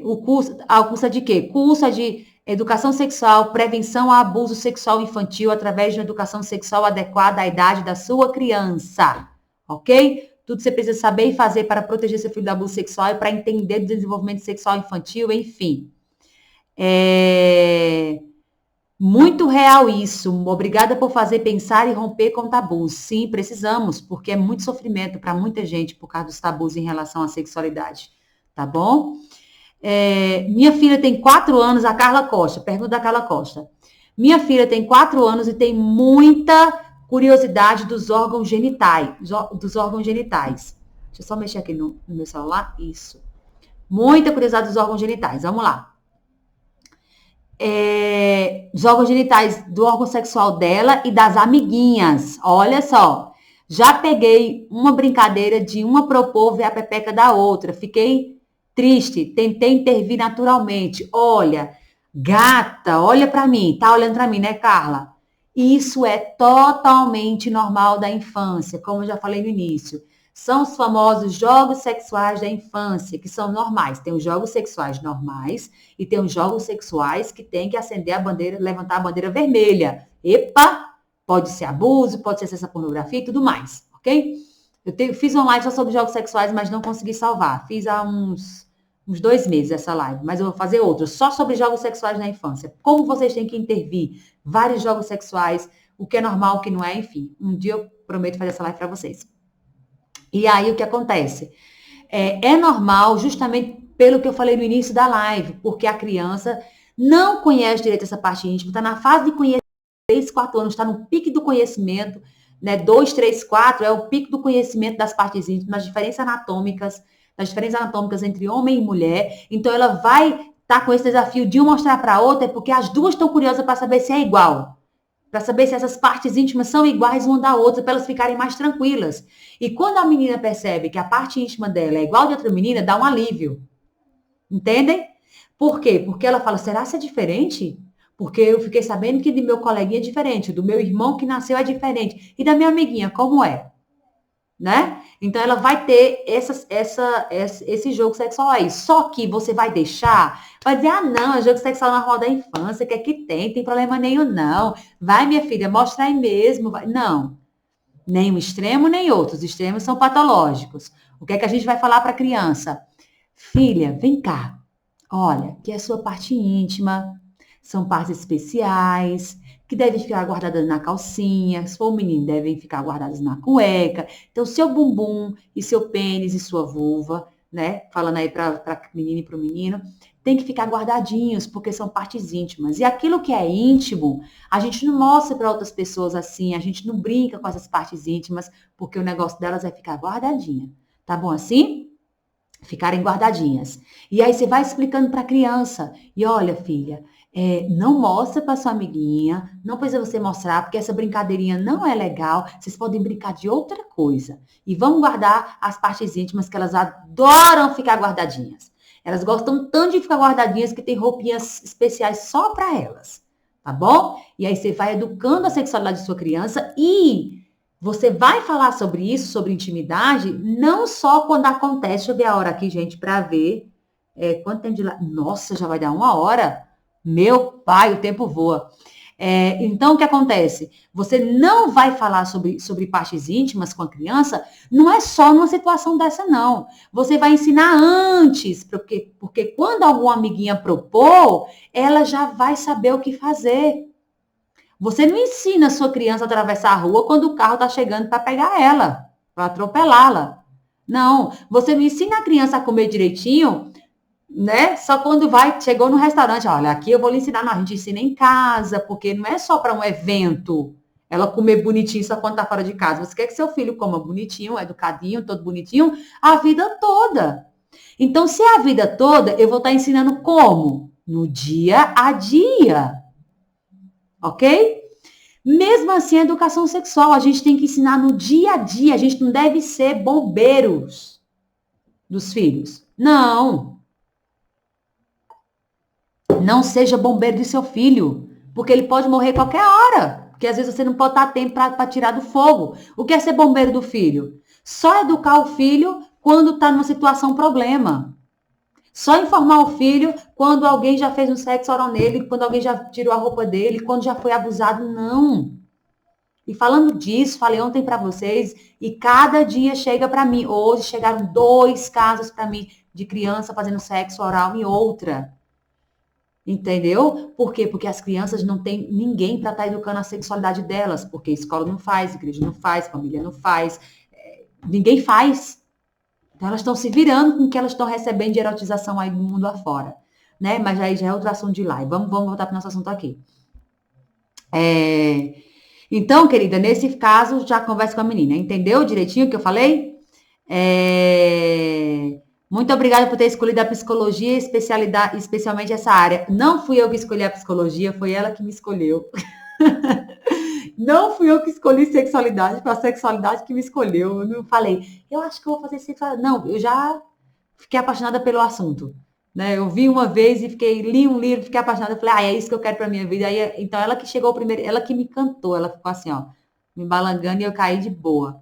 O curso é de quê? Curso é de educação sexual, prevenção a abuso sexual infantil através de uma educação sexual adequada à idade da sua criança, ok? Tudo que você precisa saber e fazer para proteger seu filho do abuso sexual e para entender o desenvolvimento sexual infantil, enfim. Muito real isso. Obrigada por fazer pensar e romper com tabus. Sim, precisamos, porque é muito sofrimento para muita gente por causa dos tabus em relação à sexualidade. Tá bom? Minha filha tem 4 anos, a Carla Costa. Pergunta da Carla Costa. Minha filha tem 4 anos e tem muita curiosidade dos órgãos genitais. Deixa eu só mexer aqui no meu celular. Isso. Muita curiosidade dos órgãos genitais. Vamos lá. Os órgãos genitais do órgão sexual dela e das amiguinhas. Olha só. Já peguei uma brincadeira de uma propor ver a pepeca da outra. Fiquei triste. Tentei intervir naturalmente. Olha, gata, olha para mim. Tá olhando para mim, né, Carla? Isso é totalmente normal da infância, como eu já falei no início. São os famosos jogos sexuais da infância, que são normais. Tem os jogos sexuais normais e tem os jogos sexuais que tem que acender a bandeira, levantar a bandeira vermelha, Epa, pode ser abuso, pode ser acesso à pornografia e tudo mais, ok? Fiz uma live só sobre jogos sexuais, mas não consegui salvar. Fiz há uns 2 meses essa live, mas eu vou fazer outra, só sobre jogos sexuais na infância. Como vocês têm que intervir, vários jogos sexuais, o que é normal, o que não é, enfim. Um dia eu prometo fazer essa live para vocês. E aí, o que acontece? É normal, justamente pelo que eu falei no início da live, porque a criança não conhece direito essa parte íntima, está na fase de conhecer 3, 4 anos, está no pique do conhecimento, né? 2, 3, 4 é o pique do conhecimento das partes íntimas, das diferenças anatômicas entre homem e mulher. Então, ela vai estar com esse desafio de um mostrar para a outra, porque as duas estão curiosas para saber se é igual. Para saber se essas partes íntimas são iguais uma da outra, para elas ficarem mais tranquilas. E quando a menina percebe que a parte íntima dela é igual de outra menina, dá um alívio. Entendem? Por quê? Porque ela fala, será que é diferente? Porque eu fiquei sabendo que do meu coleguinha é diferente, do meu irmão que nasceu é diferente, e da minha amiguinha, como é? Né? Então, ela vai ter esse jogo sexual aí. Só que você vai deixar, vai dizer, ah, não, é jogo sexual normal da infância, que é que tem problema nenhum, não. Vai, minha filha, mostra aí mesmo. Vai. Não, nem um extremo, nem outro. Os extremos são patológicos. O que é que a gente vai falar para a criança? Filha, vem cá. Olha, que é a sua parte íntima, são partes especiais, que devem ficar guardadas na calcinha, se for um menino, devem ficar guardadas na cueca. Então, seu bumbum e seu pênis e sua vulva, né? Falando aí para menina e para o menino, tem que ficar guardadinhos, porque são partes íntimas. E aquilo que é íntimo, a gente não mostra para outras pessoas assim, a gente não brinca com essas partes íntimas, porque o negócio delas é ficar guardadinha. Tá bom assim? Ficarem guardadinhas. E aí você vai explicando para a criança. E olha, filha, não mostra para sua amiguinha, não precisa você mostrar, porque essa brincadeirinha não é legal. Vocês podem brincar de outra coisa. E vamos guardar as partes íntimas que elas adoram ficar guardadinhas. Elas gostam tanto de ficar guardadinhas que tem roupinhas especiais só para elas. Tá bom? E aí você vai educando a sexualidade de sua criança e você vai falar sobre isso, sobre intimidade, não só quando acontece. Deixa eu ver a hora aqui, gente, para ver. Quanto tempo de lá? Nossa, já vai dar 1 hora? Meu pai, o tempo voa. Então, o que acontece? Você não vai falar sobre partes íntimas com a criança, não é só numa situação dessa, não. Você vai ensinar antes, porque quando alguma amiguinha propor, ela já vai saber o que fazer. Você não ensina a sua criança a atravessar a rua quando o carro está chegando para pegar ela, para atropelá-la. Não, você não ensina a criança a comer direitinho, né? Só quando chegou no restaurante, olha, aqui eu vou lhe ensinar, não, a gente ensina em casa, porque não é só para um evento ela comer bonitinho só quando está fora de casa. Você quer que seu filho coma bonitinho, educadinho, todo bonitinho, a vida toda. Então, se é a vida toda, eu vou estar ensinando como? No dia a dia. Ok? Mesmo assim, a educação sexual, a gente tem que ensinar no dia a dia. A gente não deve ser bombeiros dos filhos. Não. Não seja bombeiro de seu filho, porque ele pode morrer qualquer hora. Porque às vezes você não pode estar a tempo para tirar do fogo. O que é ser bombeiro do filho? Só educar o filho quando está numa situação problema. Só informar o filho quando alguém já fez um sexo oral nele, quando alguém já tirou a roupa dele, quando já foi abusado, não. E falando disso, falei ontem para vocês, e cada dia chega para mim. Hoje chegaram 2 casos para mim de criança fazendo sexo oral em outra. Entendeu? Por quê? Porque as crianças não têm ninguém para estar educando a sexualidade delas, porque a escola não faz, a igreja não faz, a família não faz, ninguém faz. Então, elas estão se virando com o que elas estão recebendo de erotização aí do mundo afora, né? Mas aí já é outro assunto de lá. E vamos voltar para o nosso assunto aqui. Então, querida, nesse caso, já conversa com a menina. Entendeu direitinho o que eu falei? Muito obrigada por ter escolhido a psicologia, especialmente essa área. Não fui eu que escolhi a psicologia, foi ela que me escolheu. Não fui eu que escolhi sexualidade, foi a sexualidade que me escolheu. Eu não falei, eu acho que eu vou fazer sexualidade. Não, eu já fiquei apaixonada pelo assunto. Né? Eu vi uma vez e li um livro, fiquei apaixonada. Falei, é isso que eu quero para minha vida. Aí, então, ela que chegou primeiro, ela que me cantou. Ela ficou assim, ó, me balangando e eu caí de boa.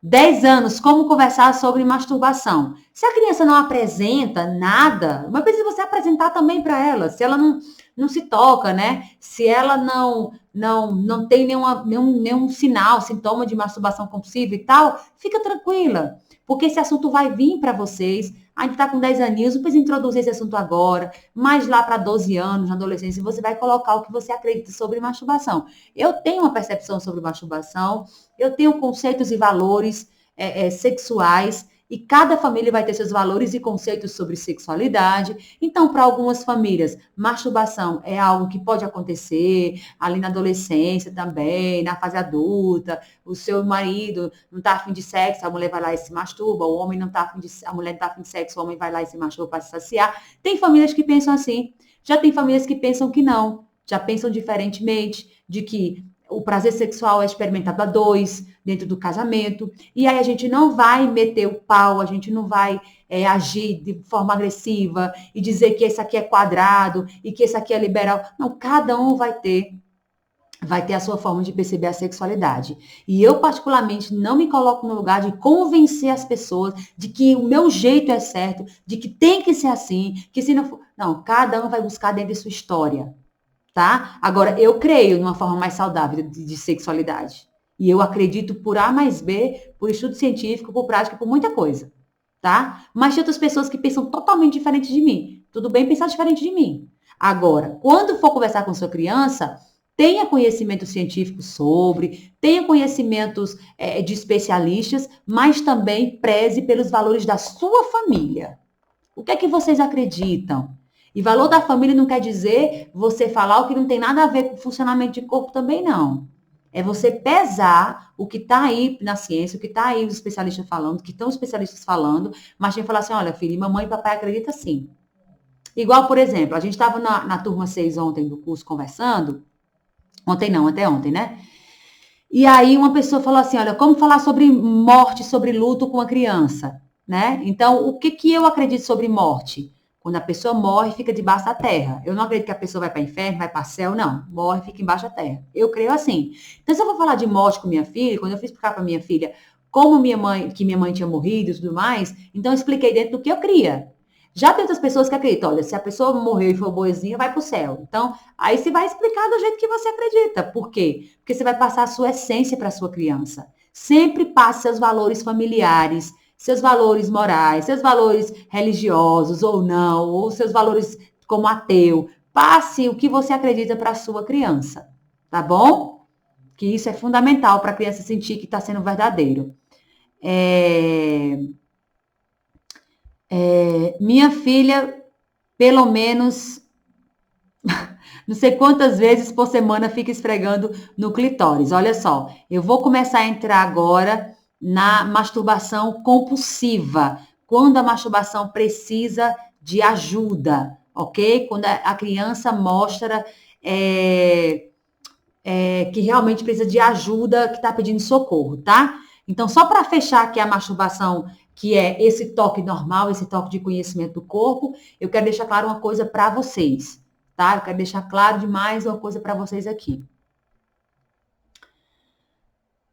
10 anos, como conversar sobre masturbação. Se a criança não apresenta nada, mas precisa você apresentar também para ela. Se ela não se toca, né? Se ela não tem nenhum sinal, sintoma de masturbação compulsiva e tal, fica tranquila. Porque esse assunto vai vir para vocês. A gente está com 10 aninhos, não precisa introduzir esse assunto agora, mas lá para 12 anos, na adolescência, você vai colocar o que você acredita sobre masturbação. Eu tenho uma percepção sobre masturbação, eu tenho conceitos e valores sexuais, e cada família vai ter seus valores e conceitos sobre sexualidade. Então, para algumas famílias, masturbação é algo que pode acontecer ali na adolescência também, na fase adulta. O seu marido não está afim de sexo, a mulher vai lá e se masturba. O homem não está afim de, a mulher não está afim de sexo, o homem vai lá e se masturba para se saciar. Tem famílias que pensam assim. Já tem famílias que pensam que não. Já pensam diferentemente, de que o prazer sexual é experimentado a dois, dentro do casamento, e aí a gente não vai meter o pau, a gente não vai agir de forma agressiva e dizer que esse aqui é quadrado e que esse aqui é liberal. Não, cada um vai ter a sua forma de perceber a sexualidade. E eu, particularmente, não me coloco no lugar de convencer as pessoas de que o meu jeito é certo, de que tem que ser assim, que se não for... Não, cada um vai buscar dentro de sua história. Tá? Agora, eu creio numa forma mais saudável de sexualidade. E eu acredito por A mais B, por estudo científico, por prática, por muita coisa. Tá? Mas tem outras pessoas que pensam totalmente diferente de mim. Tudo bem pensar diferente de mim. Agora, quando for conversar com sua criança, tenha conhecimento científico sobre, tenha conhecimentos de especialistas, mas também preze pelos valores da sua família. O que é que vocês acreditam? E valor da família não quer dizer você falar o que não tem nada a ver com o funcionamento de corpo também, não. É você pesar o que está aí na ciência, o que está aí os especialistas falando, o que estão os especialistas falando, mas tem que falar assim, olha, filho, mamãe e papai acreditam sim. Igual, por exemplo, a gente estava na turma 6 ontem do curso conversando, ontem não, até ontem, né? E aí uma pessoa falou assim, olha, como falar sobre morte, sobre luto com a criança, né? Então, o que que eu acredito sobre morte? Quando a pessoa morre, fica debaixo da terra. Eu não acredito que a pessoa vai para o inferno, vai para o céu, não. Morre, fica embaixo da terra. Eu creio assim. Então, se eu vou falar de morte com minha filha, quando eu fui explicar para minha filha como que minha mãe tinha morrido e tudo mais, então eu expliquei dentro do que eu cria. Já tem outras pessoas que acreditam, olha, se a pessoa morreu e for boazinha, vai para o céu. Então, aí você vai explicar do jeito que você acredita. Por quê? Porque você vai passar a sua essência para a sua criança. Sempre passe seus valores familiares, seus valores morais, seus valores religiosos ou não, ou seus valores como ateu. Passe o que você acredita para a sua criança, tá bom? Que isso é fundamental para a criança sentir que está sendo verdadeiro. Minha filha, pelo menos, não sei quantas vezes por semana fica esfregando no clitóris. Olha só, eu vou começar a entrar agora na masturbação compulsiva, quando a masturbação precisa de ajuda, ok? Quando a criança mostra que realmente precisa de ajuda, que está pedindo socorro, tá? Então, só para fechar aqui a masturbação, que é esse toque normal, esse toque de conhecimento do corpo, eu quero deixar claro uma coisa para vocês, tá? Eu quero deixar claro demais uma coisa para vocês aqui.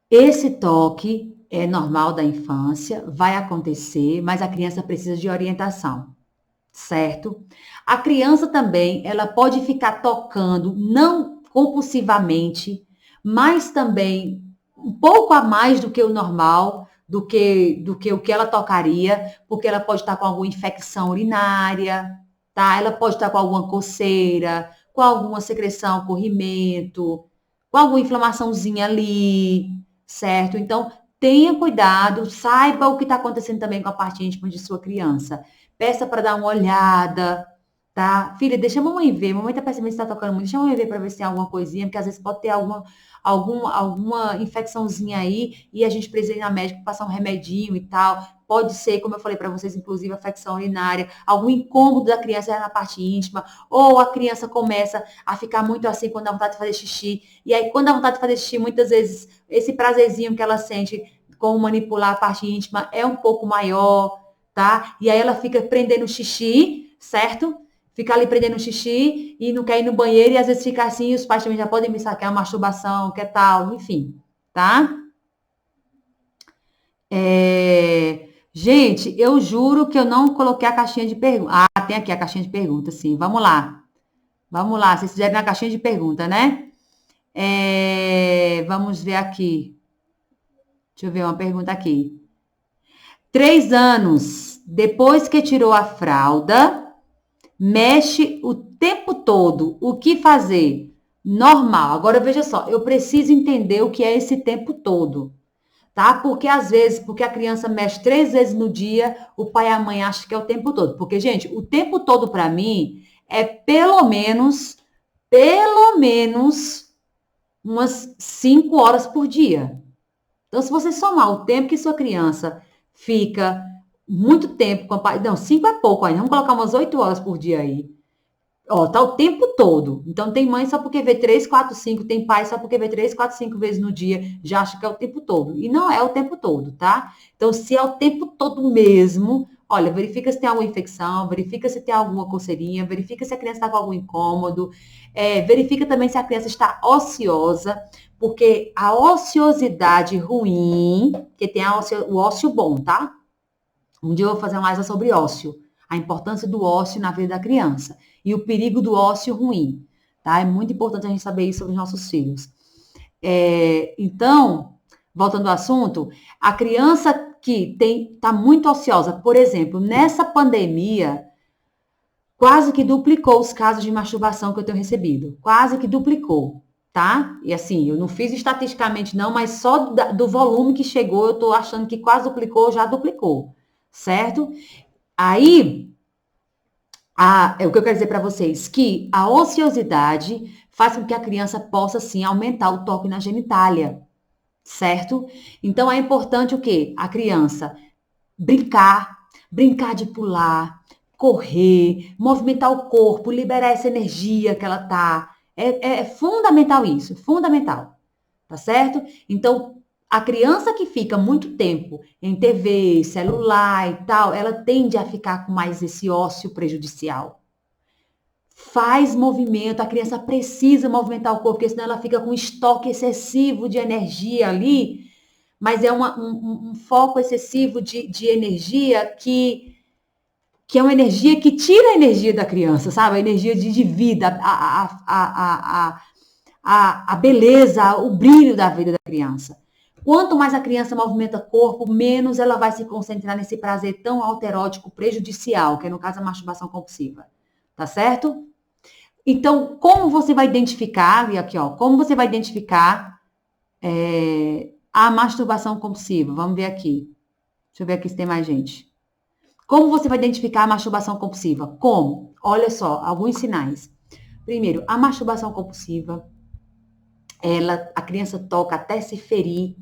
Esse toque é normal da infância, vai acontecer, mas a criança precisa de orientação, certo? A criança também, ela pode ficar tocando, não compulsivamente, mas também um pouco a mais do que o normal, do que o que ela tocaria, porque ela pode estar com alguma infecção urinária, tá? Ela pode estar com alguma coceira, com alguma secreção, corrimento, com alguma inflamaçãozinha ali, certo? Então, tenha cuidado, saiba o que está acontecendo também com a parte íntima de sua criança. Peça para dar uma olhada, tá? Filha, deixa a mamãe ver. Mamãe tá percebendo que você tá tocando muito. Deixa a mamãe ver para ver se tem alguma coisinha, porque às vezes pode ter alguma infecçãozinha aí e a gente precisa ir na médica passar um remedinho e tal. Pode ser, como eu falei para vocês, inclusive, infecção urinária, algum incômodo da criança na parte íntima, ou a criança começa a ficar muito assim quando dá vontade de fazer xixi. E aí, quando dá vontade de fazer xixi, muitas vezes, esse prazerzinho que ela sente com manipular a parte íntima é um pouco maior, tá? E aí ela fica prendendo o xixi, certo? Fica ali prendendo o xixi e não quer ir no banheiro e às vezes fica assim, e os pais também já podem pensar que é uma masturbação, que é tal, enfim, tá? Gente, eu juro que eu não coloquei a caixinha de pergunta. Ah, tem aqui a caixinha de pergunta, sim. Vamos lá. Vamos lá. Vocês fizeram na caixinha de pergunta, né? Vamos ver aqui. Deixa eu ver uma pergunta aqui. 3 anos depois que tirou a fralda, mexe o tempo todo. O que fazer? Normal. Agora veja só, eu preciso entender o que é esse tempo todo, tá? Porque às vezes, porque a criança mexe 3 vezes no dia, o pai e a mãe acham que é o tempo todo. Porque, gente, o tempo todo para mim é pelo menos umas 5 horas por dia. Então, se você somar o tempo que sua criança fica muito tempo com a pai, não, 5 é pouco ainda, vamos colocar umas 8 horas por dia aí. Ó, tá o tempo todo. Então, tem mãe só porque vê 3, 4, 5, tem pai só porque vê 3, 4, 5 vezes no dia, já acha que é o tempo todo. E não é o tempo todo, tá? Então, se é o tempo todo mesmo, olha, verifica se tem alguma infecção, verifica se tem alguma coceirinha, verifica se a criança está com algum incômodo, verifica também se a criança está ociosa, porque a ociosidade ruim, que tem o ócio bom, tá? Um dia eu vou fazer uma live sobre ócio, a importância do ócio na vida da criança e o perigo do ócio ruim, tá? É muito importante a gente saber isso sobre os nossos filhos. Então, voltando ao assunto, a criança que está muito ociosa, por exemplo, nessa pandemia, quase que duplicou os casos de masturbação que eu tenho recebido, quase que duplicou, tá? E assim, eu não fiz estatisticamente não, mas só do volume que chegou, eu estou achando que quase duplicou, já duplicou, certo? Aí, é o que eu quero dizer para vocês, que a ociosidade faz com que a criança possa, sim, aumentar o toque na genitália, certo? Então, é importante o quê? A criança brincar de pular, correr, movimentar o corpo, liberar essa energia que ela tá. É fundamental isso, fundamental, tá certo? Então, a criança que fica muito tempo em TV, celular e tal, ela tende a ficar com mais esse ócio prejudicial. Faz movimento, a criança precisa movimentar o corpo, porque senão ela fica com um estoque excessivo de energia ali, mas é um foco excessivo de energia que é uma energia que tira a energia da criança, sabe? A energia de vida, a beleza, o brilho da vida da criança. Quanto mais a criança movimenta o corpo, menos ela vai se concentrar nesse prazer tão alterótico, prejudicial, que é no caso a masturbação compulsiva. Tá certo? Então, como você vai identificar, e aqui, ó, como você vai identificar a masturbação compulsiva? Vamos ver aqui. Deixa eu ver aqui se tem mais gente. Como você vai identificar a masturbação compulsiva? Como? Olha só, alguns sinais. Primeiro, a masturbação compulsiva, a criança toca até se ferir,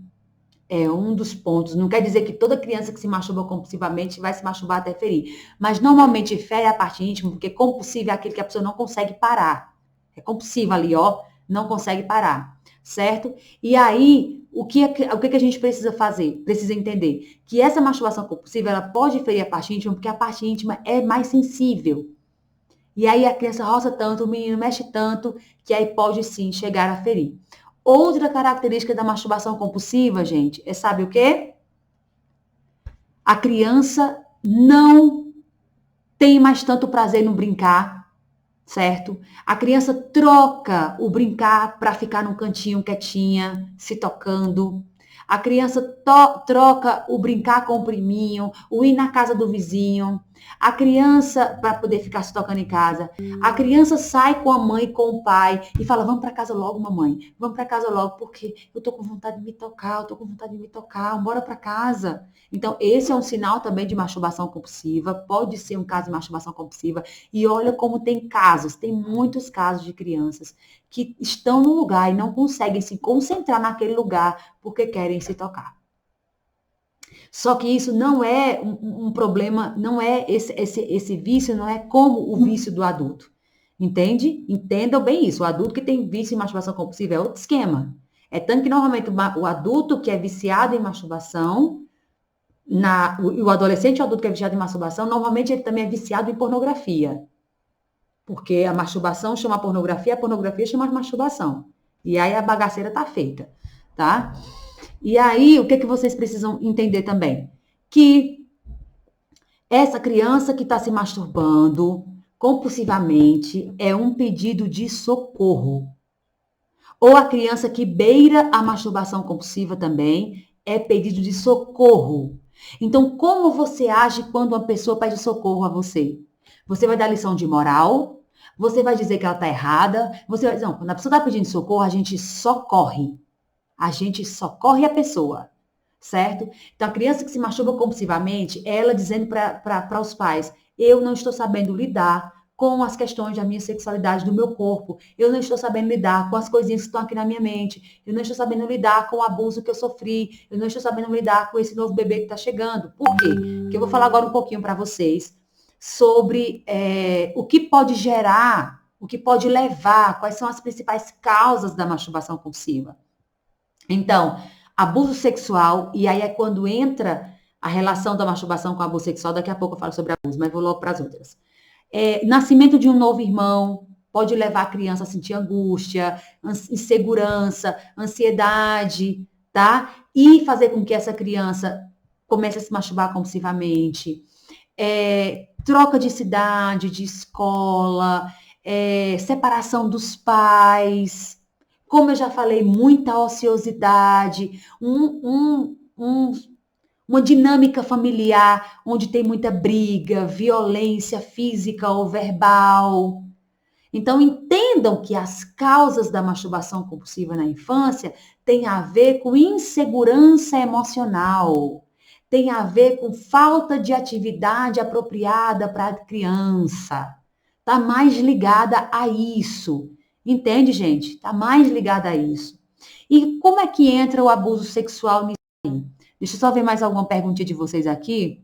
é um dos pontos. Não quer dizer que toda criança que se masturba compulsivamente vai se masturbar até ferir, mas normalmente fere a parte íntima, porque compulsivo é aquele que a pessoa não consegue parar. É compulsivo ali, ó, não consegue parar, certo? E aí, o que a gente precisa fazer? Precisa entender que essa masturbação compulsiva, ela pode ferir a parte íntima, porque a parte íntima é mais sensível. E aí a criança roça tanto, o menino mexe tanto, que aí pode sim chegar a ferir. Outra característica da masturbação compulsiva, gente, sabe o quê? A criança não tem mais tanto prazer no brincar, certo? A criança troca o brincar para ficar num cantinho quietinha, se tocando. A criança troca o brincar com o priminho, o ir na casa do vizinho. A criança, para poder ficar se tocando em casa, a criança sai com a mãe e com o pai e fala, vamos para casa logo, mamãe. Vamos para casa logo, porque eu tô com vontade de me tocar, eu tô com vontade de me tocar, bora para casa. Então, esse é um sinal também de masturbação compulsiva, pode ser um caso de masturbação compulsiva. E olha como tem casos, tem muitos casos de crianças que estão no lugar e não conseguem se concentrar naquele lugar porque querem se tocar. Só que isso não é um problema, não é esse vício, não é como o vício do adulto. Entende? Entendam bem isso. O adulto que tem vício em masturbação compulsiva é outro esquema. É tanto que normalmente o adulto que é viciado em masturbação, o adolescente e o adulto que é viciado em masturbação, normalmente ele também é viciado em pornografia. Porque a masturbação chama a pornografia chama masturbação. E aí a bagaceira tá feita, tá? E aí, o que vocês precisam entender também? Que essa criança que está se masturbando compulsivamente é um pedido de socorro. Ou a criança que beira a masturbação compulsiva também é pedido de socorro. Então, como você age quando uma pessoa pede socorro a você? Você vai dar lição de moral? Você vai dizer que ela está errada? Você vai dizer, não, quando a pessoa está pedindo socorro, a gente socorre. A gente socorre a pessoa, certo? Então, a criança que se masturba compulsivamente, ela dizendo para os pais, eu não estou sabendo lidar com as questões da minha sexualidade, do meu corpo. Eu não estou sabendo lidar com as coisinhas que estão aqui na minha mente. Eu não estou sabendo lidar com o abuso que eu sofri. Eu não estou sabendo lidar com esse novo bebê que está chegando. Por quê? Porque eu vou falar agora um pouquinho para vocês sobre o que pode gerar, o que pode levar, quais são as principais causas da masturbação compulsiva. Então, abuso sexual, e aí é quando entra a relação da masturbação com o abuso sexual, daqui a pouco eu falo sobre abuso, mas vou logo para as outras. Nascimento de um novo irmão pode levar a criança a sentir angústia, insegurança, ansiedade, tá? E fazer com que essa criança comece a se masturbar compulsivamente. Troca de cidade, de escola, separação dos pais, como eu já falei, muita ociosidade, uma dinâmica familiar onde tem muita briga, violência física ou verbal. Então, entendam que as causas da masturbação compulsiva na infância têm a ver com insegurança emocional, tem a ver com falta de atividade apropriada para a criança. Está mais ligada a isso. Entende, gente? Está mais ligada a isso. E como é que entra o abuso sexual nisso aí? Deixa eu só ver mais alguma perguntinha de vocês aqui.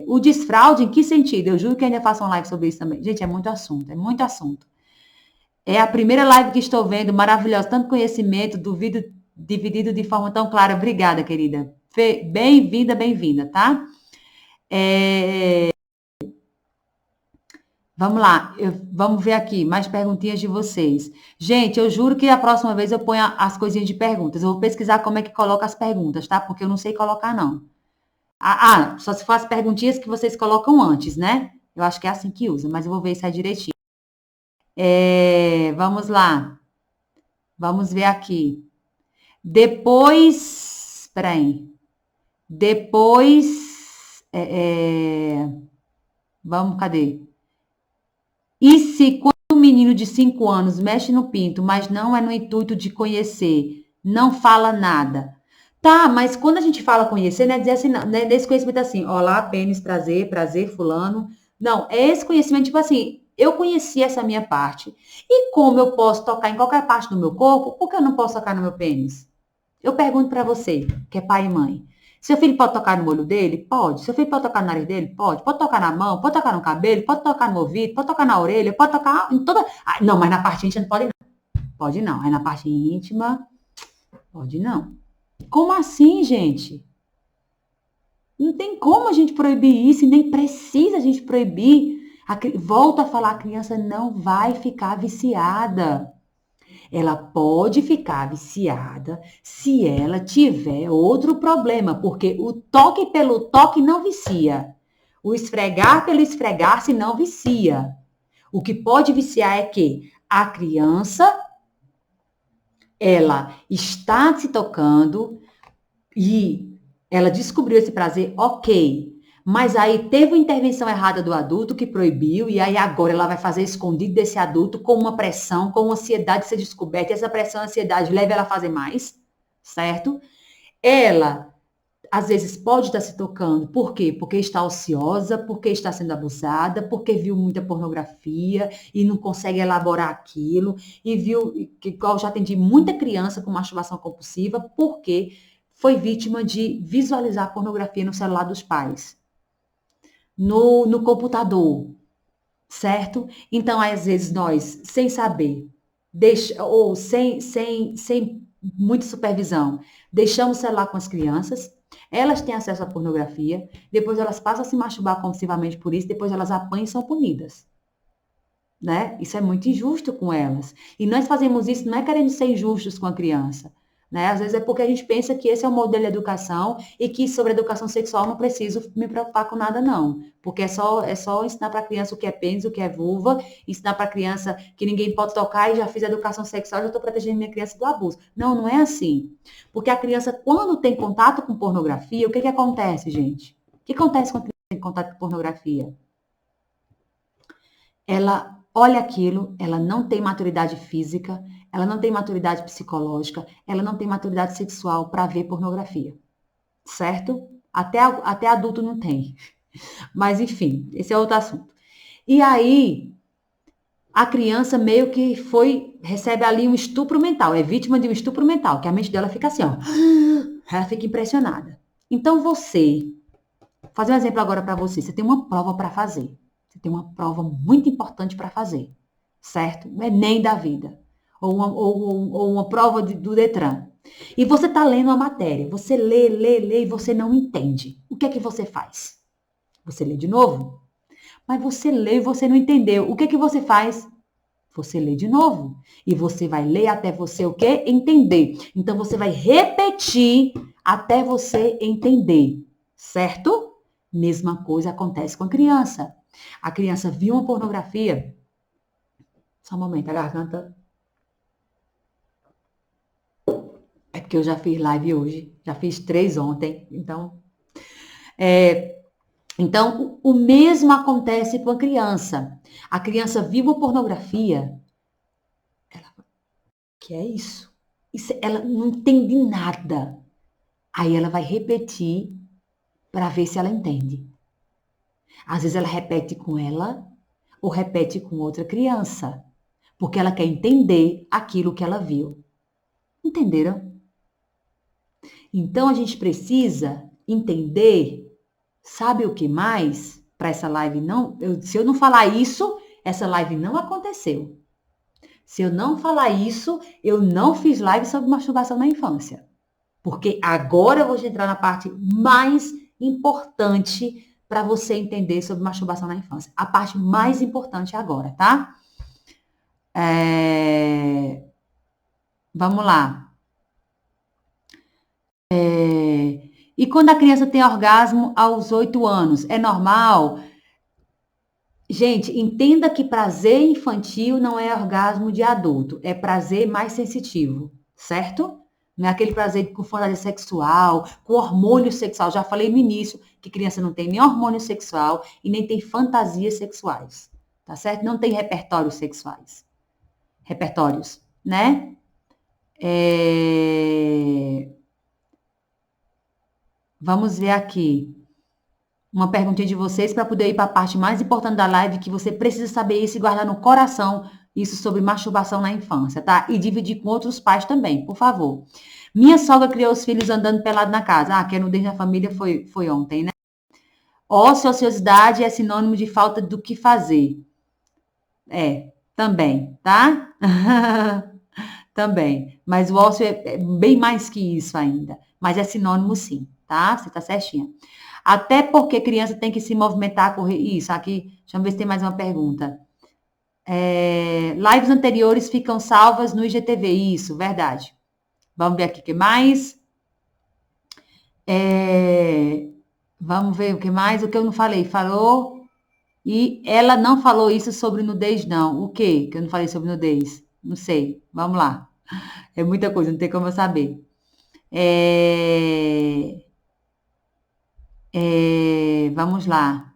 O desfraude, em que sentido? Eu juro que ainda faço uma live sobre isso também. Gente, é muito assunto, é muito assunto. É a primeira live que estou vendo, maravilhosa, tanto conhecimento, duvido, dividido de forma tão clara. Obrigada, querida. Bem-vinda, tá? Vamos lá, vamos ver aqui, mais perguntinhas de vocês. Gente, eu juro que a próxima vez eu ponho as coisinhas de perguntas. Eu vou pesquisar como é que coloca as perguntas, tá? Porque eu não sei colocar, não. Só se for as perguntinhas que vocês colocam antes, né? Eu acho que é assim que usa, mas eu vou ver se é direitinho. Vamos lá. Vamos ver aqui. Depois. Peraí. Depois. Vamos, cadê? E se quando um menino de 5 anos mexe no pinto, mas não é no intuito de conhecer, não fala nada. Tá, mas quando a gente fala conhecer, não é dizer assim, não, não é desse conhecimento assim, olá, pênis, prazer, prazer, fulano. Não, é esse conhecimento, tipo assim, eu conheci essa minha parte. E como eu posso tocar em qualquer parte do meu corpo, por que eu não posso tocar no meu pênis? Eu pergunto para você, que é pai e mãe. Seu filho pode tocar no olho dele? Pode. Seu filho pode tocar no nariz dele? Pode. Pode tocar na mão? Pode tocar no cabelo? Pode tocar no ouvido? Pode tocar na orelha? Pode tocar em toda... não, mas na parte íntima não pode não. Pode não. Aí na parte íntima, pode não. Como assim, gente? Não tem como a gente proibir isso e nem precisa a gente proibir. Volto a falar, a criança não vai ficar viciada. Ela pode ficar viciada se ela tiver outro problema, porque o toque pelo toque não vicia. O esfregar pelo esfregar se não vicia. O que pode viciar é que a criança ela está se tocando e ela descobriu esse prazer, ok. Mas aí teve uma intervenção errada do adulto que proibiu, e aí agora ela vai fazer escondido desse adulto com uma pressão, com uma ansiedade de ser descoberta, e essa pressão e ansiedade leva ela a fazer mais, certo? Ela, às vezes, pode estar se tocando. Por quê? Porque está ociosa, porque está sendo abusada, porque viu muita pornografia e não consegue elaborar aquilo, e viu, igual já atendi muita criança com masturbação compulsiva, porque foi vítima de visualizar pornografia no celular dos pais, no computador, certo? Então, às vezes, nós, sem saber, ou sem muita supervisão, deixamos o celular com as crianças, elas têm acesso à pornografia, depois elas passam a se masturbar compulsivamente por isso, depois elas apanham e são punidas. Né? Isso é muito injusto com elas. E nós fazemos isso não é querendo ser injustos com a criança, né? Às vezes é porque a gente pensa que esse é o modelo de educação e que sobre educação sexual não preciso me preocupar com nada, não. Porque é só ensinar para a criança o que é pênis, o que é vulva, ensinar para a criança que ninguém pode tocar e já fiz educação sexual, já estou protegendo minha criança do abuso. Não, não é assim. Porque a criança, quando tem contato com pornografia, o que acontece, gente? O que acontece quando a criança tem contato com pornografia? Ela olha aquilo, ela não tem maturidade física, ela não tem maturidade psicológica, ela não tem maturidade sexual para ver pornografia, certo? Até adulto não tem. Mas, enfim, esse é outro assunto. E aí, a criança meio que recebe ali um estupro mental, é vítima de um estupro mental, que a mente dela fica assim, ó. Ela fica impressionada. Então, vou fazer um exemplo agora para você. Você tem uma prova para fazer. Você tem uma prova muito importante para fazer, certo? O Enem da vida. Ou uma prova do Detran. E você está lendo a matéria. Você lê e você não entende. O que é que você faz? Você lê de novo? Mas você lê e você não entendeu. O que é que você faz? Você lê de novo. E você vai ler até você o quê? Entender. Então, você vai repetir até você entender. Certo? Mesma coisa acontece com a criança. A criança viu uma pornografia. Só um momento, a garganta. É porque eu já fiz live hoje. Já fiz 3 ontem. Então, o mesmo acontece com a criança. A criança viu uma pornografia. Que é isso? Ela não entende nada. Aí ela vai repetir para ver se ela entende. Às vezes ela repete com ela ou repete com outra criança, porque ela quer entender aquilo que ela viu. Entenderam? Então a gente precisa entender, sabe o que mais? Para essa live não, se eu não falar isso, essa live não aconteceu. Se eu não falar isso, eu não fiz live sobre masturbação na infância. Porque agora eu vou entrar na parte mais importante para você entender sobre masturbação na infância. A parte mais importante agora, tá? Vamos lá. E quando a criança tem orgasmo aos 8 anos, é normal? Gente, entenda que prazer infantil não é orgasmo de adulto, é prazer mais sensitivo, certo? Não é aquele prazer com fantasia sexual, com hormônio sexual. Já falei no início que criança não tem nem hormônio sexual e nem tem fantasias sexuais, tá certo? Não tem repertórios sexuais. Repertórios, né? Vamos ver aqui. Uma perguntinha de vocês para poder ir para a parte mais importante da live, que você precisa saber isso e guardar no coração isso sobre masturbação na infância, tá? E dividir com outros pais também, por favor. Minha sogra criou os filhos andando pelado na casa. Ah, que a nudez na família foi ontem, né? Ócio, ociosidade é sinônimo de falta do que fazer. Também, tá? Também. Mas o ócio é bem mais que isso ainda. Mas é sinônimo sim, tá? Você tá certinha. Até porque criança tem que se movimentar, correr. Isso, aqui, deixa eu ver se tem mais uma pergunta. Lives anteriores ficam salvas no IGTV. Isso, verdade. Vamos ver aqui o que mais. Vamos ver o que mais. O que eu não falei? Falou. E ela não falou isso sobre nudez, não. O quê? Que eu não falei sobre nudez? Não sei. Vamos lá. É muita coisa, não tem como eu saber. Vamos lá.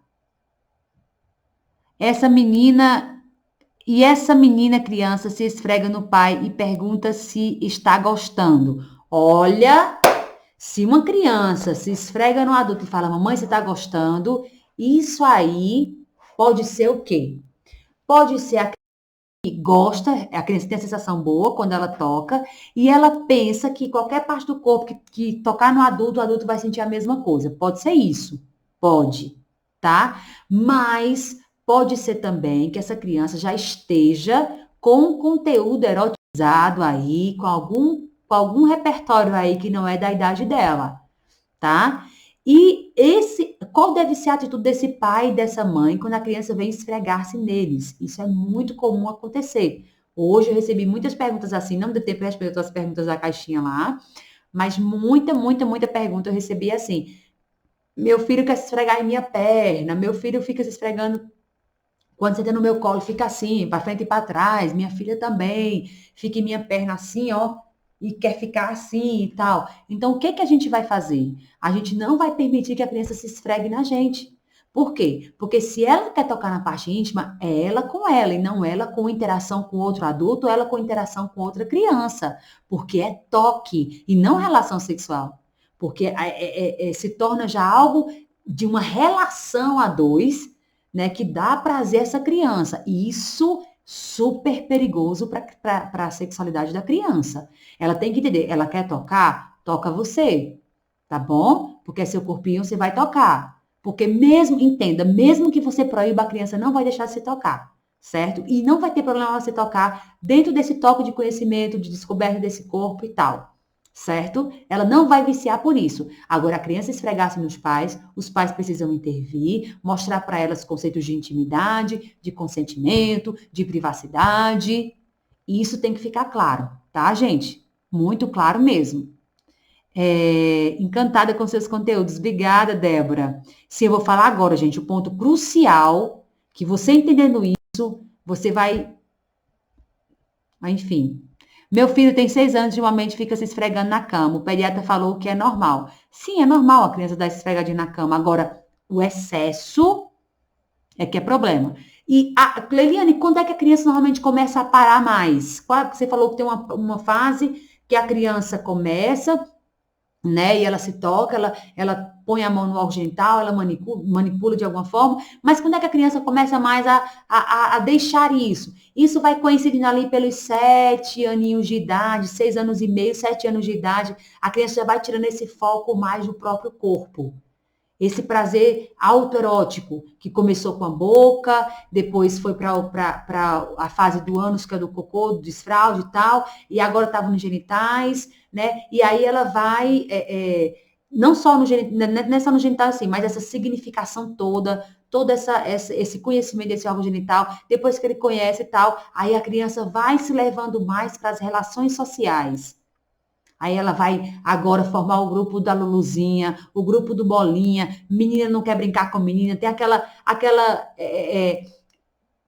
Essa menina criança se esfrega no pai e pergunta se está gostando. Olha, se uma criança se esfrega no adulto e fala, mamãe, você está gostando? Isso aí pode ser o quê? Pode ser a que gosta, a criança tem a sensação boa quando ela toca, e ela pensa que qualquer parte do corpo que tocar no adulto, o adulto vai sentir a mesma coisa. Pode ser isso. Pode, tá? Mas pode ser também que essa criança já esteja com conteúdo erotizado aí, com algum repertório aí que não é da idade dela, tá? E qual deve ser a atitude desse pai e dessa mãe quando a criança vem esfregar-se neles? Isso é muito comum acontecer. Hoje eu recebi muitas perguntas assim, não deu tempo de responder todas as perguntas da caixinha lá, mas muita pergunta eu recebi assim. Meu filho quer se esfregar em minha perna, meu filho fica se esfregando quando você tá no meu colo, fica assim, para frente e para trás, minha filha também, fica em minha perna assim, ó, e quer ficar assim e tal. Então, o que que a gente vai fazer? A gente não vai permitir que a criança se esfregue na gente. Por quê? Porque se ela quer tocar na parte íntima, é ela com ela, e não ela com interação com outro adulto, ela com interação com outra criança. Porque é toque e não relação sexual. Porque se torna já algo de uma relação a dois, né, que dá prazer a essa criança. E isso super perigoso para a sexualidade da criança. Ela tem que entender, ela quer tocar? Toca você, tá bom? Porque é seu corpinho, você vai tocar. Porque mesmo, entenda, mesmo que você proíba, a criança não vai deixar de se tocar, certo? E não vai ter problema você tocar dentro desse toque de conhecimento, de descoberta desse corpo e tal, certo? Ela não vai viciar por isso. Agora, a criança esfregar-se nos pais, os pais precisam intervir, mostrar para elas conceitos de intimidade, de consentimento, de privacidade. E isso tem que ficar claro, tá, gente? Muito claro mesmo. Encantada com seus conteúdos. Obrigada, Débora. Se eu vou falar agora, gente, o ponto crucial, que você entendendo isso, você vai. Enfim. Meu filho tem 6 anos e ultimamente fica se esfregando na cama. O pediatra falou que é normal. Sim, é normal a criança dar esse esfregadinho na cama. Agora, o excesso é que é problema. E, Cleliane, quando é que a criança normalmente começa a parar mais? Você falou que tem uma fase que a criança começa, né? E ela se toca, ela põe a mão no órgão genital, ela manipula de alguma forma, mas quando é que a criança começa mais a deixar isso? Isso vai coincidindo ali pelos 7 aninhos de idade, 6 anos e meio, 7 anos de idade, a criança já vai tirando esse foco mais do próprio corpo. Esse prazer autoerótico, que começou com a boca, depois foi para a fase do ânus, que é do cocô, do desfraude e tal, e agora estava nos genitais, né? E aí ela vai, não só no genital, não é só no genital assim, mas essa significação toda, todo esse conhecimento desse órgão genital, depois que ele conhece e tal, aí a criança vai se levando mais para as relações sociais. Aí ela vai agora formar o grupo da Luluzinha, o grupo do Bolinha, menina não quer brincar com menina, tem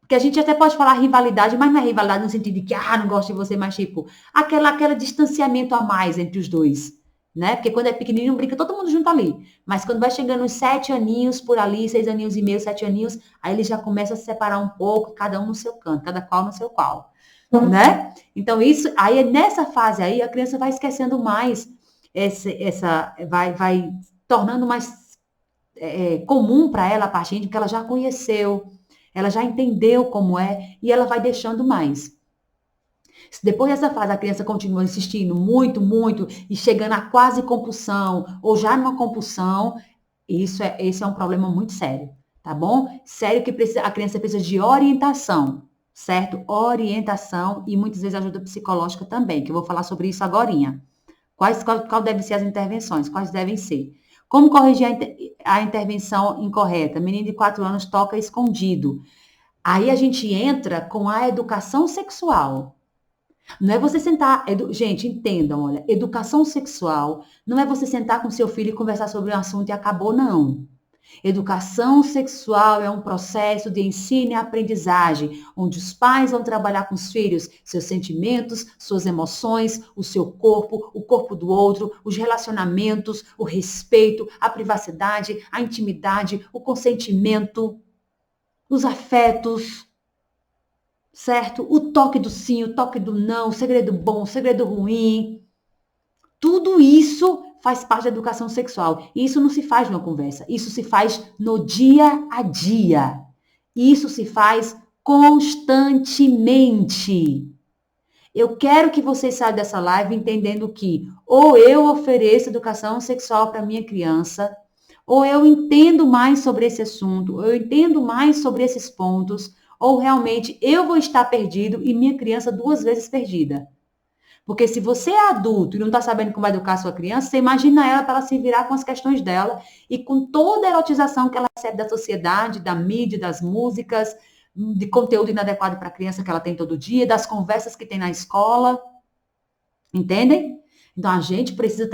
que a gente até pode falar rivalidade, mas não é rivalidade no sentido de que, não gosto de você, mas tipo, aquele distanciamento a mais entre os dois, né? Porque quando é pequenininho, brinca todo mundo junto ali. Mas quando vai chegando uns 7 aninhos por ali, 6 aninhos e meio, 7 aninhos, aí ele já começa a se separar um pouco, cada um no seu canto, cada qual no seu qual, né? Então, isso, aí nessa fase aí, a criança vai esquecendo mais, vai tornando mais comum para ela a parte íntima, que ela já conheceu, ela já entendeu como é, e ela vai deixando mais. Se depois dessa fase a criança continua insistindo muito, e chegando a quase compulsão, ou já numa compulsão, esse é um problema muito sério, tá bom? Sério que a criança precisa de orientação, certo? Orientação e muitas vezes ajuda psicológica também, que eu vou falar sobre isso agorinha. Qual devem ser as intervenções? Quais devem ser? Como corrigir a intervenção incorreta? Menino de 4 anos toca escondido. Aí a gente entra com a educação sexual. Não é você sentar. Gente, entendam, olha, educação sexual não é você sentar com seu filho e conversar sobre um assunto e acabou, não. Educação sexual é um processo de ensino e aprendizagem, onde os pais vão trabalhar com os filhos seus sentimentos, suas emoções, o seu corpo, o corpo do outro, os relacionamentos, o respeito, a privacidade, a intimidade, o consentimento, os afetos, certo? O toque do sim, o toque do não, o segredo bom, o segredo ruim. Tudo isso faz parte da educação sexual. E isso não se faz numa conversa. Isso se faz no dia a dia. Isso se faz constantemente. Eu quero que vocês saiam dessa live entendendo que ou eu ofereço educação sexual para minha criança, ou eu entendo mais sobre esse assunto, ou eu entendo mais sobre esses pontos, ou realmente eu vou estar perdido e minha criança 2 vezes perdida. Porque se você é adulto e não está sabendo como educar a sua criança, você imagina ela para ela se virar com as questões dela e com toda a erotização que ela recebe da sociedade, da mídia, das músicas, de conteúdo inadequado para a criança que ela tem todo dia, das conversas que tem na escola, entendem? Então, a gente precisa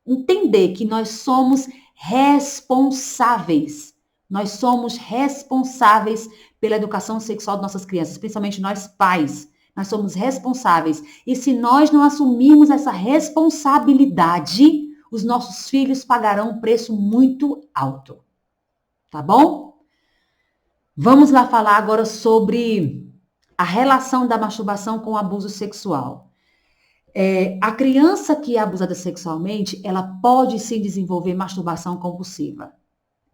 entender que nós somos responsáveis. Nós somos responsáveis pela educação sexual de nossas crianças, principalmente nós pais. Nós somos responsáveis. E se nós não assumirmos essa responsabilidade, os nossos filhos pagarão um preço muito alto. Tá bom? Vamos lá falar agora sobre a relação da masturbação com o abuso sexual. A criança que é abusada sexualmente, ela pode sim desenvolver masturbação compulsiva.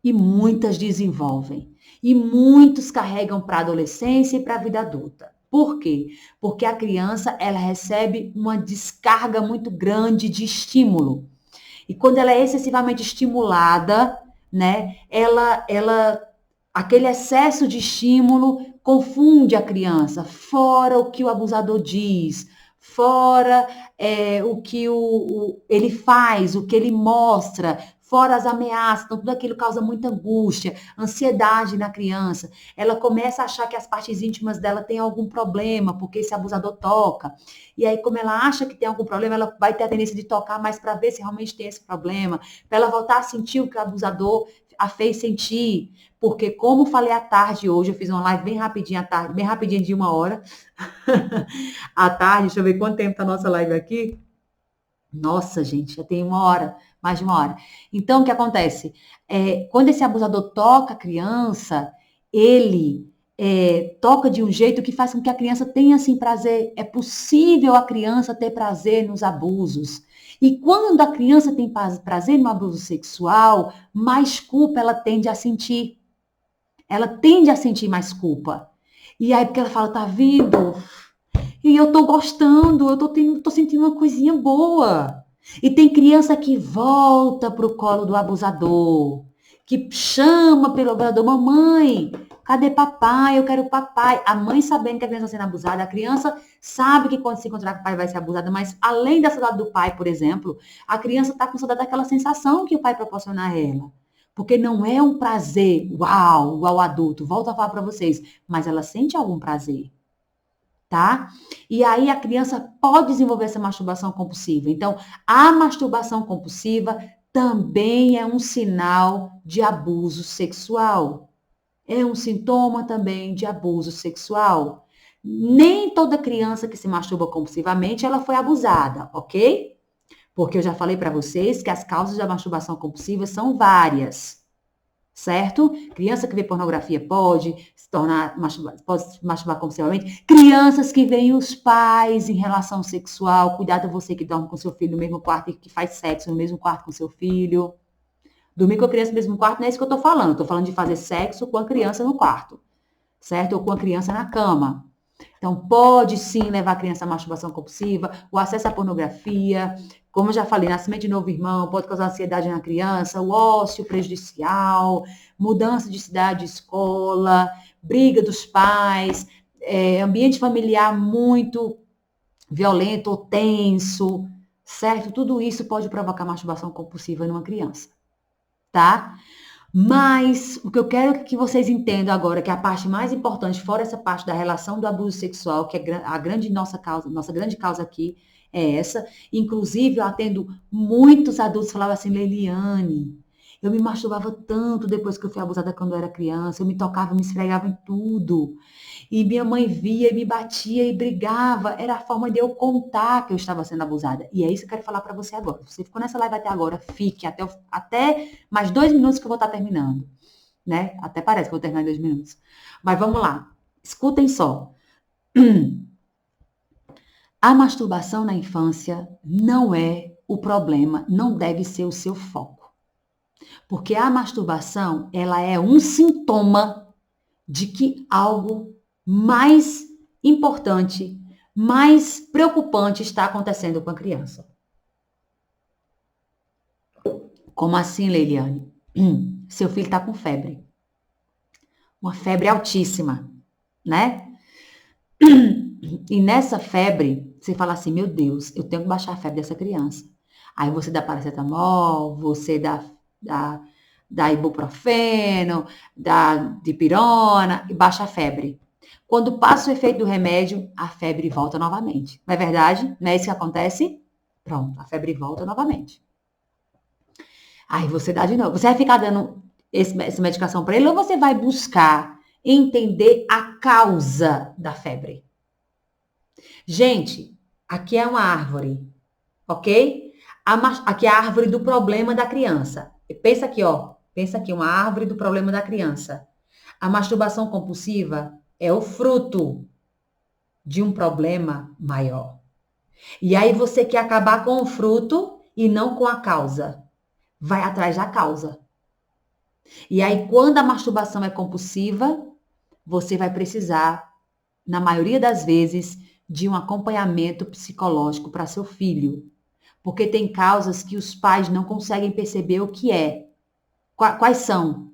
E muitas desenvolvem. E muitos carregam para a adolescência e para a vida adulta. Por quê? Porque a criança, ela recebe uma descarga muito grande de estímulo. E quando ela é excessivamente estimulada, né, aquele excesso de estímulo confunde a criança, fora o que o abusador diz, fora o que ele faz, o que ele mostra, fora as ameaças, então tudo aquilo causa muita angústia, ansiedade na criança. Ela começa a achar que as partes íntimas dela têm algum problema, porque esse abusador toca. E aí, como ela acha que tem algum problema, ela vai ter a tendência de tocar mais para ver se realmente tem esse problema, para ela voltar a sentir o que o abusador a fez sentir. Porque, como falei à tarde hoje, eu fiz uma live bem rapidinho à tarde, bem rapidinho de 1 hora. À tarde, deixa eu ver quanto tempo tá a nossa live aqui. Nossa, gente, já tem 1 hora, mais de 1 hora. Então, o que acontece? Quando esse abusador toca a criança, ele toca de um jeito que faz com que a criança tenha, assim, prazer. É possível a criança ter prazer nos abusos. E quando a criança tem prazer no abuso sexual, mais culpa ela tende a sentir. Ela tende a sentir mais culpa. E aí, porque ela fala, tá vendo? E eu tô gostando, eu tô sentindo uma coisinha boa. E tem criança que volta pro colo do abusador, que chama pelo abusador, mamãe, cadê papai? Eu quero papai. A mãe sabendo que a criança está sendo abusada, a criança sabe que quando se encontrar com o pai vai ser abusada, mas além da saudade do pai, por exemplo, a criança está com saudade daquela sensação que o pai proporciona a ela. Porque não é um prazer, uau, igual adulto, volto a falar para vocês, mas ela sente algum prazer. Tá? E aí a criança pode desenvolver essa masturbação compulsiva. Então, a masturbação compulsiva também é um sinal de abuso sexual. É um sintoma também de abuso sexual. Nem toda criança que se masturba compulsivamente, ela foi abusada, ok? Porque eu já falei para vocês que as causas da masturbação compulsiva são várias. Certo? Criança que vê pornografia pode pode se masturbar compulsivamente. Crianças que veem os pais em relação sexual, cuidado você que dorme com seu filho no mesmo quarto e que faz sexo no mesmo quarto com seu filho. Dormir com a criança no mesmo quarto não é isso que eu tô falando. Eu tô falando de fazer sexo com a criança no quarto, certo? Ou com a criança na cama. Então, pode sim levar a criança à masturbação compulsiva, o acesso à pornografia, como eu já falei, nascimento de novo irmão, pode causar ansiedade na criança, o ócio prejudicial, mudança de cidade, de escola, briga dos pais, ambiente familiar muito violento ou tenso, certo? Tudo isso pode provocar masturbação compulsiva numa criança, tá? Mas o que eu quero que vocês entendam agora, que é a parte mais importante, fora essa parte da relação do abuso sexual, que é a grande nossa grande causa aqui é essa. Inclusive, eu atendo muitos adultos que falavam assim, Leiliane, eu me masturbava tanto depois que eu fui abusada quando eu era criança, eu me tocava, me esfregava em tudo. E minha mãe via e me batia e brigava. Era a forma de eu contar que eu estava sendo abusada. E é isso que eu quero falar para você agora. Você ficou nessa live até agora, fique até mais 2 minutos que eu vou estar terminando. Né? Até parece que eu vou terminar em 2 minutos. Mas vamos lá. Escutem só. A masturbação na infância não é o problema, não deve ser o seu foco. Porque a masturbação, ela é um sintoma de que algo mais importante, mais preocupante está acontecendo com a criança. Como assim, Leiliane? Seu filho está com febre. Uma febre altíssima, né? E nessa febre, você fala assim, meu Deus, eu tenho que baixar a febre dessa criança. Aí você dá paracetamol, você dá dá ibuprofeno, dá dipirona e baixa a febre. Quando passa o efeito do remédio, a febre volta novamente. Não é verdade? Não é isso que acontece? Pronto, a febre volta novamente. Aí você dá de novo. Você vai ficar dando essa medicação para ele ou você vai buscar entender a causa da febre? Gente, aqui é uma árvore, ok? Aqui é a árvore do problema da criança. Pensa aqui, ó. Pensa aqui, uma árvore do problema da criança. A masturbação compulsiva é o fruto de um problema maior. E aí você quer acabar com o fruto e não com a causa. Vai atrás da causa. E aí, quando a masturbação é compulsiva, você vai precisar, na maioria das vezes, de um acompanhamento psicológico para seu filho. Porque tem causas que os pais não conseguem perceber o que é. Quais são?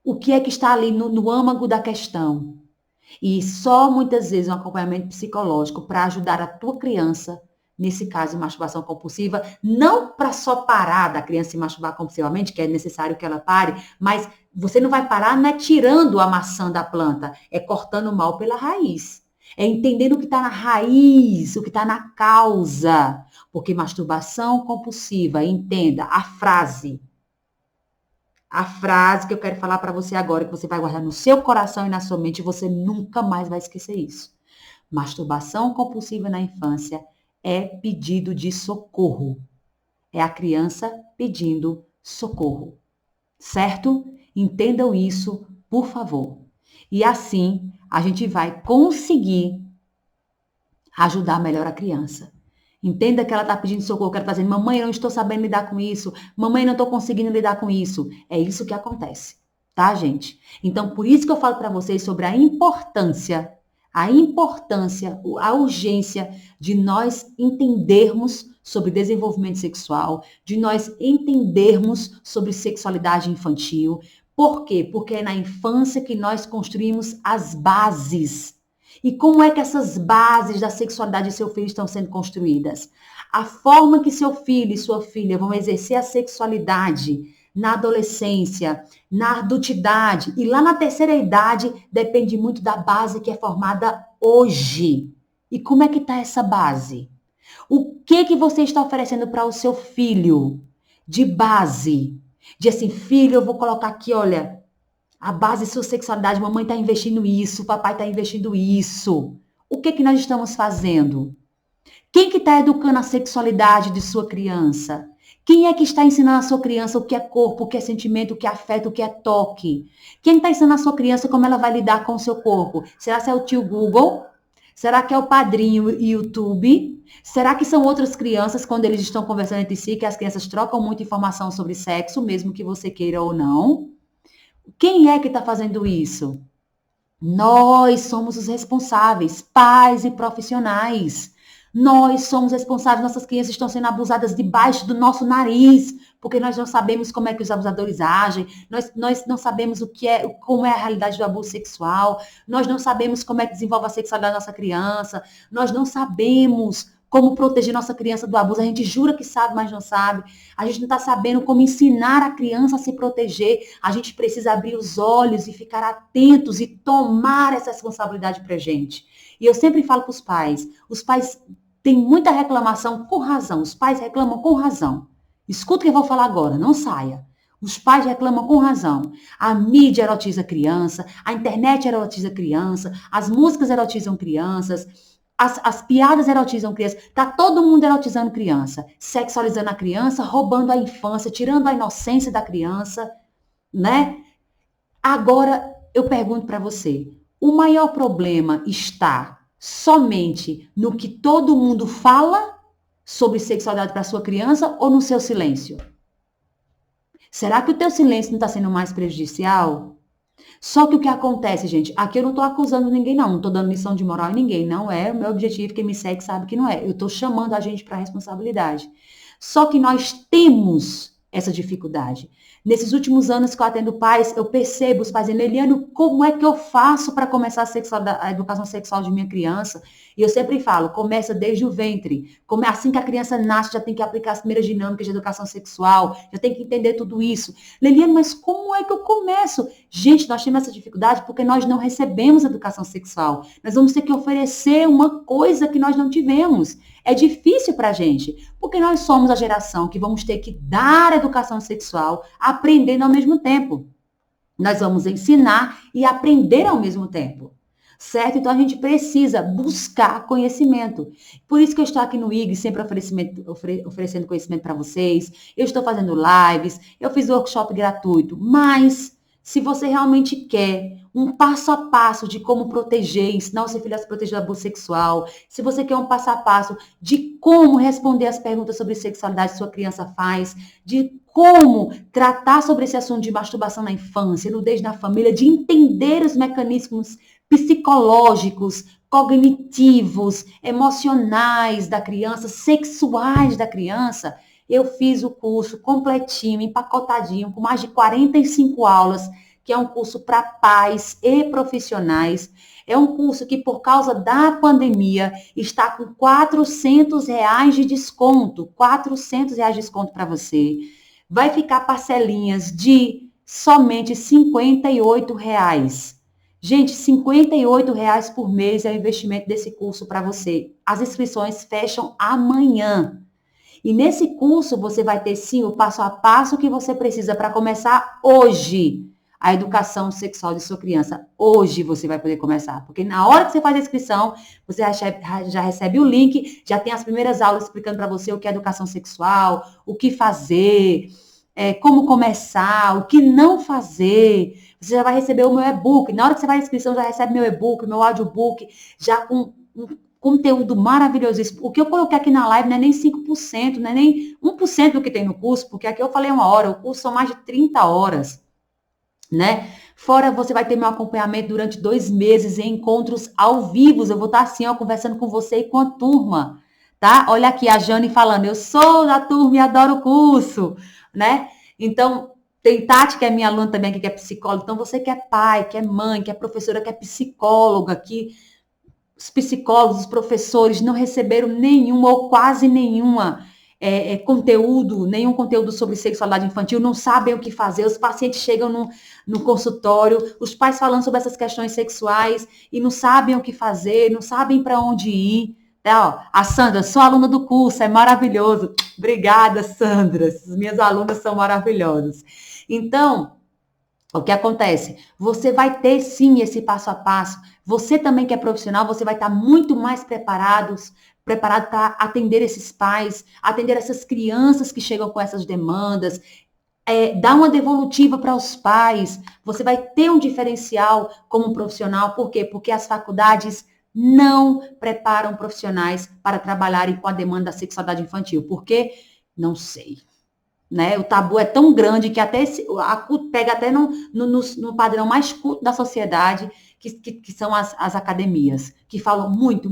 O que é que está ali no âmago da questão? E só muitas vezes um acompanhamento psicológico para ajudar a tua criança, nesse caso de masturbação compulsiva, não para só parar da criança se masturbar compulsivamente, que é necessário que ela pare, mas você não vai parar, não é tirando a maçã da planta, é cortando o mal pela raiz. É entendendo o que está na raiz, o que está na causa. Porque masturbação compulsiva, entenda a frase que eu quero falar para você agora, que você vai guardar no seu coração e na sua mente, e você nunca mais vai esquecer isso. Masturbação compulsiva na infância é pedido de socorro. É a criança pedindo socorro. Certo? Entendam isso, por favor. E assim, a gente vai conseguir ajudar melhor a criança. Entenda que ela está pedindo socorro, que ela está dizendo, mamãe, eu não estou sabendo lidar com isso, mamãe, eu não estou conseguindo lidar com isso. É isso que acontece, tá, gente? Então, por isso que eu falo para vocês sobre a importância, a urgência de nós entendermos sobre desenvolvimento sexual, de nós entendermos sobre sexualidade infantil. Por quê? Porque é na infância que nós construímos as bases. E como é que essas bases da sexualidade de seu filho estão sendo construídas? A forma que seu filho e sua filha vão exercer a sexualidade na adolescência, na adultidade e lá na terceira idade depende muito da base que é formada hoje. E como é que está essa base? O que você está oferecendo para o seu filho de base? De assim, filho, eu vou colocar aqui, olha, a base de sua sexualidade, mamãe está investindo isso, papai está investindo isso. O que nós estamos fazendo? Quem que está educando a sexualidade de sua criança? Quem é que está ensinando a sua criança o que é corpo, o que é sentimento, o que é afeto, o que é toque? Quem está ensinando a sua criança como ela vai lidar com o seu corpo? Será que é o tio Google? Será que é o padrinho YouTube? Será que são outras crianças, quando eles estão conversando entre si, que as crianças trocam muita informação sobre sexo, mesmo que você queira ou não? Quem é que está fazendo isso? Nós somos os responsáveis, pais e profissionais. Nós somos responsáveis, nossas crianças estão sendo abusadas debaixo do nosso nariz, porque nós não sabemos como é que os abusadores agem, nós não sabemos como é a realidade do abuso sexual, nós não sabemos como é que desenvolve a sexualidade da nossa criança, nós não sabemos como proteger nossa criança do abuso. A gente jura que sabe, mas não sabe. A gente não está sabendo como ensinar a criança a se proteger. A gente precisa abrir os olhos e ficar atentos e tomar essa responsabilidade para a gente. E eu sempre falo para os pais têm muita reclamação com razão. Os pais reclamam com razão. Escuta o que eu vou falar agora, não saia. Os pais reclamam com razão. A mídia erotiza criança, a internet erotiza criança, as músicas erotizam crianças, as piadas erotizam criança. Tá todo mundo erotizando criança, sexualizando a criança, roubando a infância, tirando a inocência da criança, né? Agora, eu pergunto para você, o maior problema está somente no que todo mundo fala sobre sexualidade para sua criança ou no seu silêncio? Será que o teu silêncio não está sendo mais prejudicial? Só que o que acontece, gente, aqui eu não estou acusando ninguém, não estou dando lição de moral em ninguém, não é o meu objetivo, quem me segue sabe que não é. Eu estou chamando a gente para a responsabilidade. Só que nós temos essa dificuldade Nesses últimos anos que eu atendo pais, eu percebo os pais dizendo, Eliane, como é que eu faço para começar a educação sexual de minha criança? E eu sempre falo, começa desde o ventre. Assim que a criança nasce, já tem que aplicar as primeiras dinâmicas de educação sexual, já tem que entender tudo isso. Leliane, mas como é que eu começo? Gente, nós temos essa dificuldade porque nós não recebemos educação sexual. Nós vamos ter que oferecer uma coisa que nós não tivemos. É difícil para a gente, porque nós somos a geração que vamos ter que dar educação sexual aprendendo ao mesmo tempo. Nós vamos ensinar e aprender ao mesmo tempo. Certo? Então, a gente precisa buscar conhecimento. Por isso que eu estou aqui no IG, sempre oferecendo conhecimento para vocês. Eu estou fazendo lives, eu fiz workshop gratuito. Mas, se você realmente quer um passo a passo de como proteger, ensinar o seu filho a se proteger do abuso sexual, se você quer um passo a passo de como responder as perguntas sobre sexualidade que sua criança faz, de como tratar sobre esse assunto de masturbação na infância, nudez na família, de entender os mecanismos psicológicos, cognitivos, emocionais da criança, sexuais da criança, eu fiz o curso completinho, empacotadinho, com mais de 45 aulas, que é um curso para pais e profissionais. É um curso que, por causa da pandemia, está com R$ 400 de desconto. R$ 400 de desconto para você. Vai ficar parcelinhas de somente R$ 58. Gente, R$ 58 por mês é o investimento desse curso para você. As inscrições fecham amanhã. E nesse curso você vai ter sim o passo a passo que você precisa para começar hoje a educação sexual de sua criança. Hoje você vai poder começar, porque na hora que você faz a inscrição, você já recebe o link, já tem as primeiras aulas explicando para você o que é educação sexual, o que fazer, como começar, o que não fazer. Você já vai receber o meu e-book. Na hora que você faz a inscrição, já recebe meu e-book, meu audiobook, já com um conteúdo maravilhoso. O que eu coloquei aqui na live não é nem 5%, não é nem 1% do que tem no curso, porque aqui eu falei 1 hora, o curso são mais de 30 horas, né? Fora você vai ter meu acompanhamento durante 2 meses em encontros ao vivo. Eu vou estar assim, ó, conversando com você e com a turma, tá? Olha aqui a Jane falando, eu sou da turma e adoro o curso, né? Então, tem Tati, que é minha aluna também, que é psicóloga. Então, você que é pai, que é mãe, que é professora, que é psicóloga, que os psicólogos, os professores não receberam nenhuma ou quase nenhuma nenhum conteúdo sobre sexualidade infantil, não sabem o que fazer, os pacientes chegam no consultório, os pais falando sobre essas questões sexuais e não sabem o que fazer, não sabem para onde ir. Ó, a Sandra, sou aluna do curso, é maravilhoso. Obrigada, Sandra. As minhas alunas são maravilhosas. Então, o que acontece? Você vai ter sim esse passo a passo. Você também que é profissional, você vai estar muito mais preparado para atender esses pais, atender essas crianças que chegam com essas demandas, dar uma devolutiva para os pais. Você vai ter um diferencial como profissional. Por quê? Porque as faculdades não preparam profissionais para trabalharem com a demanda da sexualidade infantil. Por quê? Não sei. Né? O tabu é tão grande que até pega até no padrão mais culto da sociedade, que são as academias, que falam muito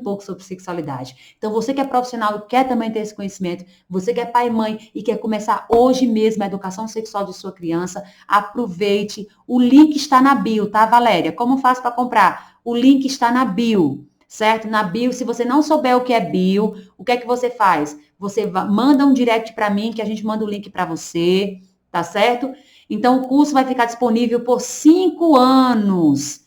pouco sobre sexualidade. Então, você que é profissional e quer também ter esse conhecimento, você que é pai e mãe e quer começar hoje mesmo a educação sexual de sua criança, aproveite. O link está na bio, tá, Valéria? Como faz para comprar? O link está na bio. Certo? Na bio, se você não souber o que é bio, o que é que você faz? Você manda um direct para mim, que a gente manda o link para você, tá certo? Então, o curso vai ficar disponível por 5 anos.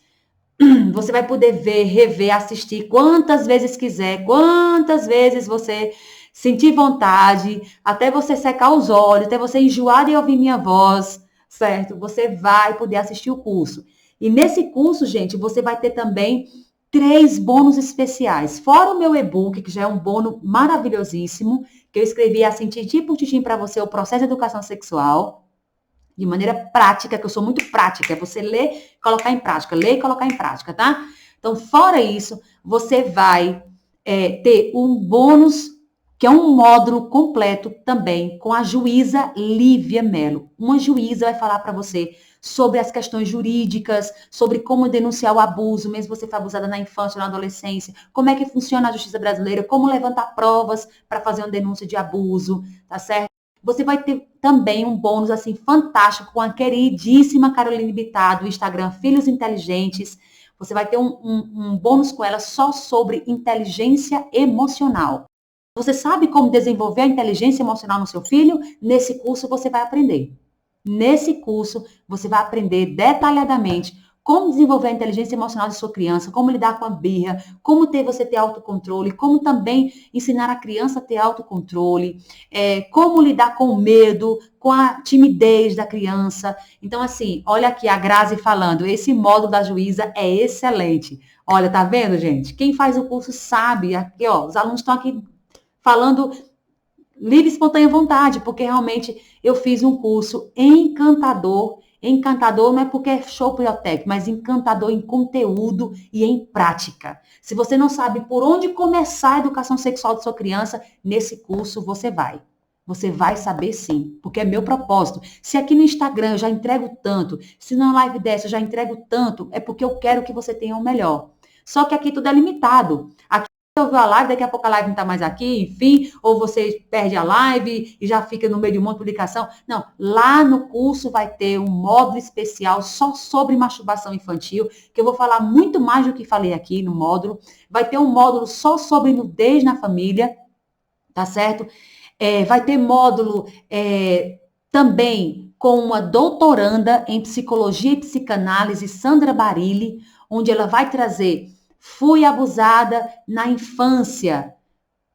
Você vai poder ver, rever, assistir quantas vezes quiser, quantas vezes você sentir vontade, até você secar os olhos, até você enjoar de ouvir minha voz, certo? Você vai poder assistir o curso. E nesse curso, gente, você vai ter também 3 bônus especiais. Fora o meu e-book, que já é um bônus maravilhosíssimo, que eu escrevi assim, tintim por tintim para você, o processo de educação sexual, de maneira prática, que eu sou muito prática, é você ler e colocar em prática, ler e colocar em prática, tá? Então, fora isso, você vai ter um bônus, que é um módulo completo também, com a juíza Lívia Mello. Uma juíza vai falar para você sobre as questões jurídicas, sobre como denunciar o abuso, mesmo você for abusada na infância ou na adolescência, como é que funciona a justiça brasileira, como levantar provas para fazer uma denúncia de abuso, tá certo? Você vai ter também um bônus assim fantástico com a queridíssima Caroline Bittar do Instagram Filhos Inteligentes. Você vai ter um bônus com ela só sobre inteligência emocional. Você sabe como desenvolver a inteligência emocional no seu filho? Nesse curso você vai aprender. Nesse curso, você vai aprender detalhadamente como desenvolver a inteligência emocional de sua criança, como lidar com a birra, como você ter autocontrole, como também ensinar a criança a ter autocontrole, como lidar com o medo, com a timidez da criança. Então, assim, olha aqui a Grazi falando, esse módulo da Juíza é excelente. Olha, tá vendo, gente? Quem faz o curso sabe. Aqui, ó, os alunos estão aqui falando livre, espontânea vontade, porque realmente eu fiz um curso encantador. Encantador não é porque é show biotech, mas encantador em conteúdo e em prática. Se você não sabe por onde começar a educação sexual de sua criança, nesse curso você vai. Você vai saber sim, porque é meu propósito. Se aqui no Instagram eu já entrego tanto, se na live dessa eu já entrego tanto, é porque eu quero que você tenha o melhor. Só que aqui tudo é limitado. Aqui ouviu a live, daqui a pouco a live não está mais aqui, enfim, ou você perde a live e já fica no meio de um monte de publicação. Não, lá no curso vai ter um módulo especial só sobre masturbação infantil, que eu vou falar muito mais do que falei aqui no módulo. Vai ter um módulo só sobre nudez na família, tá certo? Vai ter módulo também com uma doutoranda em psicologia e psicanálise, Sandra Barilli, onde ela vai trazer fui abusada na infância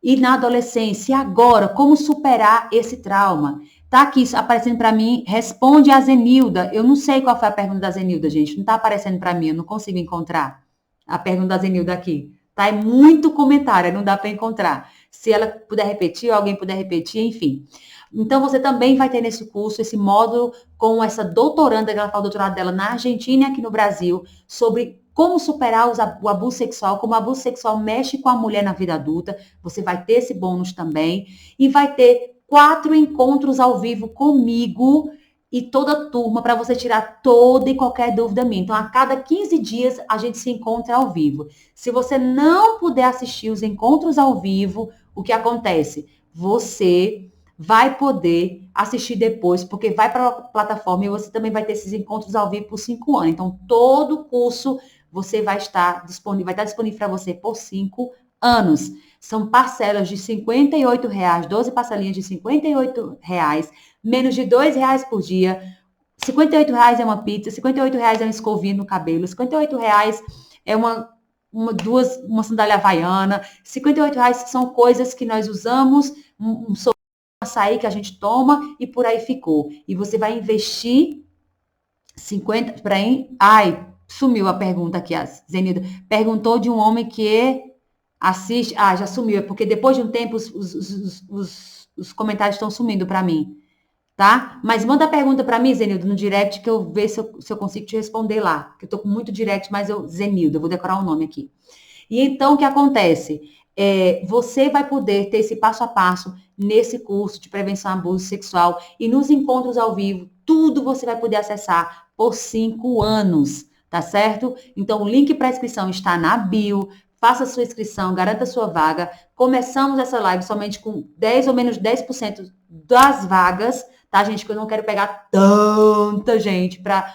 e na adolescência. E agora, como superar esse trauma? Tá aqui aparecendo para mim, responde a Zenilda. Eu não sei qual foi a pergunta da Zenilda, gente. Não tá aparecendo para mim, eu não consigo encontrar a pergunta da Zenilda aqui. Tá? É muito comentário, não dá para encontrar. Se ela puder repetir, ou alguém puder repetir, enfim. Então, você também vai ter nesse curso esse módulo com essa doutoranda, que ela faz o doutorado dela na Argentina e aqui no Brasil, sobre como superar o abuso sexual, como o abuso sexual mexe com a mulher na vida adulta. Você vai ter esse bônus também. E vai ter 4 encontros ao vivo comigo e toda a turma para você tirar toda e qualquer dúvida minha. Então, a cada 15 dias a gente se encontra ao vivo. Se você não puder assistir os encontros ao vivo, o que acontece? Você vai poder assistir depois, porque vai para a plataforma e você também vai ter esses encontros ao vivo por 5 anos. Então, todo o curso você vai estar disponível para você por 5 anos. São parcelas de R$ 58, 12 parcelinhas de R$ 58, menos de R$ 2 por dia. R$ 58 é uma pizza, R$ 58 é uma escovinha no cabelo, R$ 58 é uma sandália havaiana, R$ 58 são coisas que nós usamos, um açaí que a gente toma e por aí ficou. E você vai investir 50 para sumiu a pergunta aqui, a Zenilda. Perguntou de um homem que assiste. Já sumiu. É porque depois de um tempo os comentários estão sumindo para mim. Tá? Mas manda a pergunta para mim, Zenilda, no direct, que eu ver se eu consigo te responder lá. Que eu tô com muito direct, mas Zenilda, eu vou decorar o nome aqui. E então, o que acontece? Você vai poder ter esse passo a passo nesse curso de prevenção ao abuso sexual e nos encontros ao vivo, tudo você vai poder acessar por 5 anos, tá certo? Então, o link para inscrição está na bio, faça sua inscrição, garanta sua vaga. Começamos essa live somente com 10 ou menos 10% das vagas, tá, gente? Que eu não quero pegar tanta gente para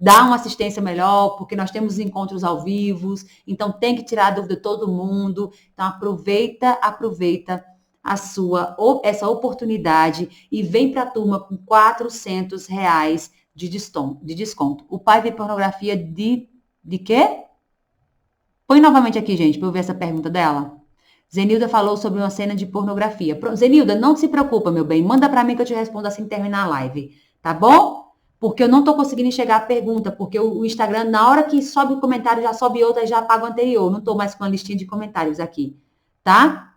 dar uma assistência melhor, porque nós temos encontros ao vivo, então tem que tirar a dúvida de todo mundo. Então, aproveita essa oportunidade e vem para a turma com R$ 400 de desconto. O pai vê pornografia de quê? Põe novamente aqui, gente, para eu ver essa pergunta dela. Zenilda falou sobre uma cena de pornografia. Zenilda, não se preocupa, meu bem. Manda para mim que eu te respondo assim que terminar a live. Tá bom? Porque eu não estou conseguindo enxergar a pergunta, porque o Instagram, na hora que sobe o comentário, já sobe outra e já apaga o anterior. Não estou mais com a listinha de comentários aqui. Tá?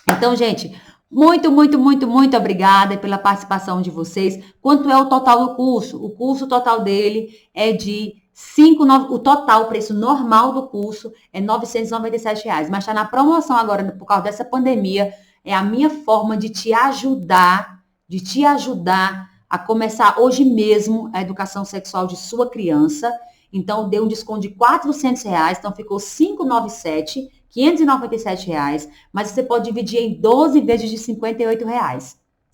Então, gente, muito, muito, muito, muito obrigada pela participação de vocês. Quanto é o total do curso? O curso total dele é de o total, o preço normal do curso é R$ 997, mas está na promoção agora, por causa dessa pandemia. É a minha forma de te ajudar a começar hoje mesmo a educação sexual de sua criança. Então, deu um desconto de R$ 400, então ficou 597, R$ 597, mas você pode dividir em 12 vezes de R$ 58.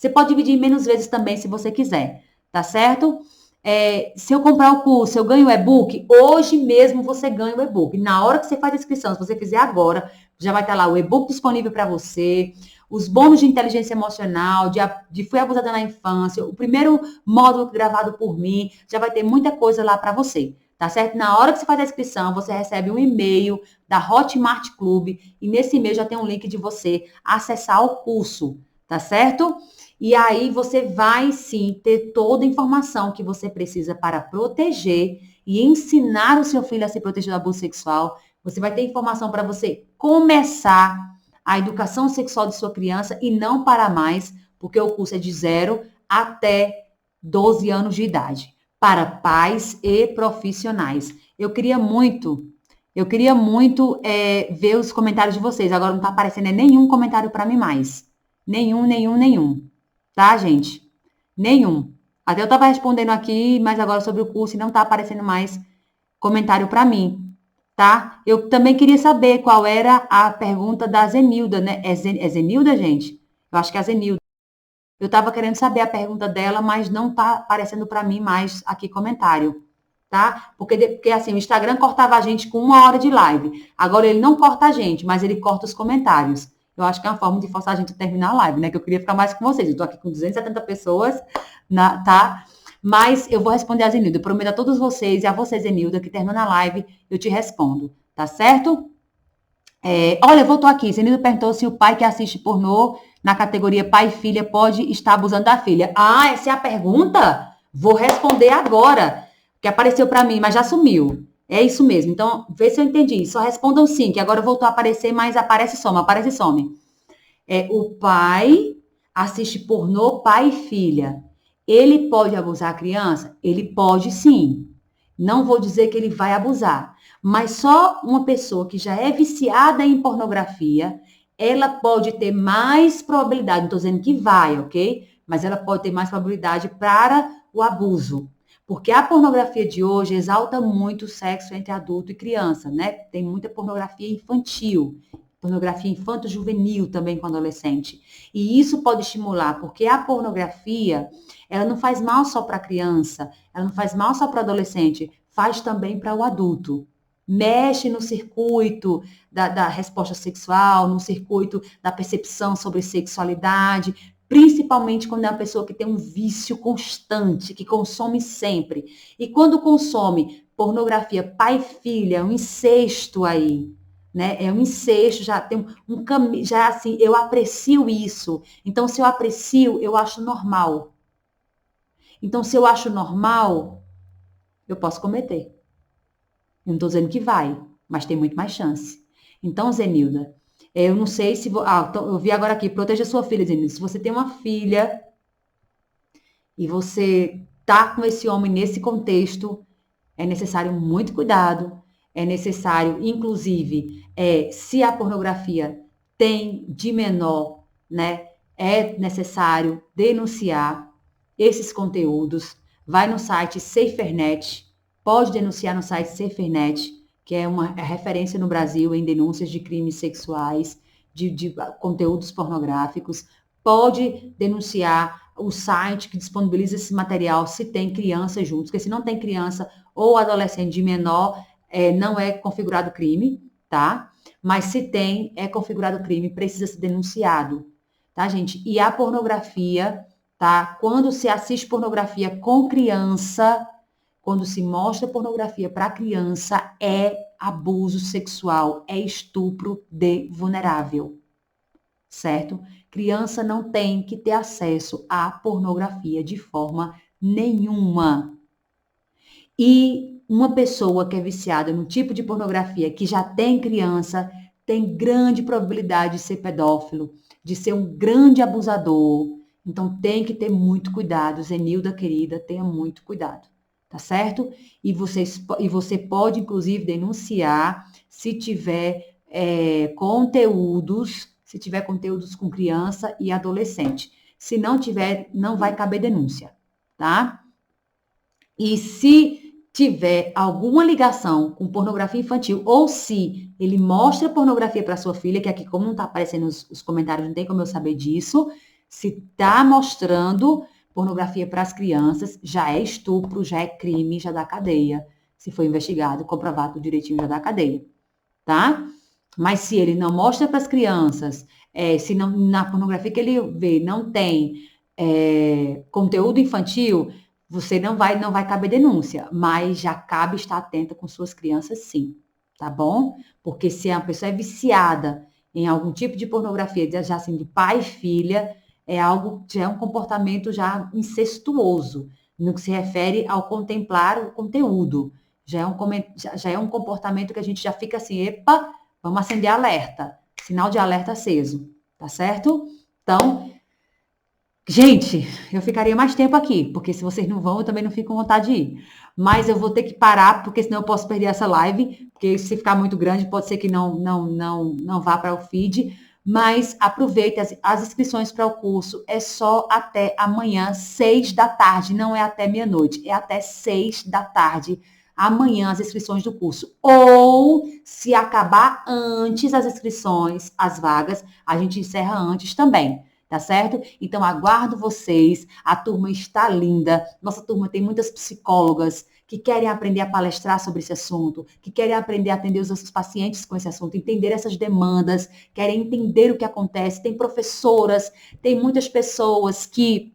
Você pode dividir em menos vezes também, se você quiser, tá certo? Se eu comprar o curso, eu ganho o e-book, hoje mesmo você ganha o e-book. Na hora que você faz a inscrição, se você fizer agora, já vai estar lá o e-book disponível para você, os bônus de inteligência emocional, de Fui Abusada na Infância, o primeiro módulo gravado por mim, já vai ter muita coisa lá para você, tá certo? Na hora que você faz a inscrição, você recebe um e-mail da Hotmart Club e nesse e-mail já tem um link de você acessar o curso, tá certo? E aí você vai sim ter toda a informação que você precisa para proteger e ensinar o seu filho a se proteger do abuso sexual. Você vai ter informação para você começar a educação sexual de sua criança e não parar mais, porque o curso é de 0 até 12 anos de idade, para pais e profissionais. Eu queria muito ver os comentários de vocês. Agora não está aparecendo nenhum comentário para mim mais. Nenhum. Tá, gente? Nenhum. Até eu estava respondendo aqui, mas agora sobre o curso e não está aparecendo mais comentário para mim, tá? Eu também queria saber qual era a pergunta da Zenilda, né? É Zenilda, gente? Eu acho que é a Zenilda. Eu estava querendo saber a pergunta dela, mas não está aparecendo para mim mais aqui comentário, tá? Porque assim, o Instagram cortava a gente com 1 hora de live. Agora ele não corta a gente, mas ele corta os comentários. Eu acho que é uma forma de forçar a gente a terminar a live, né? Que eu queria ficar mais com vocês. Eu tô aqui com 270 pessoas, tá? Mas eu vou responder a Zenilda. Eu prometo a todos vocês e a você, Zenilda, que terminando a live, eu te respondo, tá certo? Olha, voltou aqui. Zenilda perguntou se o pai que assiste pornô na categoria pai e filha pode estar abusando da filha. Ah, essa é a pergunta? Vou responder agora, que apareceu para mim, mas já sumiu. É isso mesmo. Então, vê se eu entendi. Só respondam sim, que agora voltou a aparecer, mas aparece e some, aparece e some. O pai assiste pornô, pai e filha. Ele pode abusar a criança? Ele pode sim. Não vou dizer que ele vai abusar, mas só uma pessoa que já é viciada em pornografia, ela pode ter mais probabilidade, não estou dizendo que vai, ok? Mas ela pode ter mais probabilidade para o abuso. Porque a pornografia de hoje exalta muito o sexo entre adulto e criança, né? Tem muita pornografia infantil, pornografia infanto-juvenil também com adolescente. E isso pode estimular, porque a pornografia, ela não faz mal só para a criança, ela não faz mal só para o adolescente, faz também para o adulto. Mexe no circuito da resposta sexual, no circuito da percepção sobre sexualidade, principalmente quando é uma pessoa que tem um vício constante, que consome sempre. E quando consome pornografia pai-filha, um incesto aí, né? É um incesto, já tem um caminho, já assim, eu aprecio isso. Então, se eu aprecio, eu acho normal. Então, se eu acho normal, eu posso cometer. Eu não estou dizendo que vai, mas tem muito mais chance. Então, Zenilda, eu não sei se... então, eu vi agora aqui, proteja sua filha, Zenilda. Se você tem uma filha e você tá com esse homem nesse contexto, é necessário muito cuidado, é necessário, inclusive, se a pornografia tem de menor, né, é necessário denunciar esses conteúdos. Vai no site SaferNet, pode denunciar no site SaferNet, que é uma referência no Brasil em denúncias de crimes sexuais, de conteúdos pornográficos. Pode denunciar o site que disponibiliza esse material se tem criança juntos, porque se não tem criança ou adolescente de menor, não é configurado crime, tá? Mas se tem, é configurado crime, precisa ser denunciado, tá, gente? E a pornografia, tá? Quando se assiste pornografia com criança, quando se mostra pornografia para criança, é abuso sexual, é estupro de vulnerável, certo? Criança não tem que ter acesso à pornografia de forma nenhuma. E uma pessoa que é viciada num tipo de pornografia que já tem criança, tem grande probabilidade de ser pedófilo, de ser um grande abusador. Então tem que ter muito cuidado, Zenilda querida, tenha muito cuidado, tá certo? E você pode, inclusive, denunciar se tiver se tiver conteúdos com criança e adolescente. Se não tiver, não vai caber denúncia, tá? E se tiver alguma ligação com pornografia infantil, ou se ele mostra pornografia para sua filha, que aqui, como não está aparecendo os comentários, não tem como eu saber disso. Se está mostrando pornografia para as crianças, já é estupro, já é crime, já dá cadeia. Se for investigado, comprovado direitinho, já dá cadeia, tá? Mas se ele não mostra para as crianças, se não, na pornografia que ele vê não tem conteúdo infantil, você não vai caber denúncia, mas já cabe estar atenta com suas crianças, sim, tá bom? Porque se a pessoa é viciada em algum tipo de pornografia, já assim, de pai e filha, já é um comportamento já incestuoso, no que se refere ao contemplar o conteúdo. Já é um comportamento que a gente já fica assim, epa, vamos acender alerta, sinal de alerta aceso, tá certo? Então, gente, eu ficaria mais tempo aqui, porque se vocês não vão, eu também não fico com vontade de ir. Mas eu vou ter que parar, porque senão eu posso perder essa live, porque se ficar muito grande, pode ser que não vá para o feed. Mas aproveite, as inscrições para o curso é só até amanhã, 6 da tarde, não é até meia-noite, é até 6 da tarde. Amanhã as inscrições do curso. Ou, se acabar antes as inscrições, as vagas, a gente encerra antes também. Tá certo? Então, aguardo vocês. A turma está linda. Nossa turma tem muitas psicólogas que querem aprender a palestrar sobre esse assunto, que querem aprender a atender os nossos pacientes com esse assunto, entender essas demandas, querem entender o que acontece. Tem professoras, tem muitas pessoas que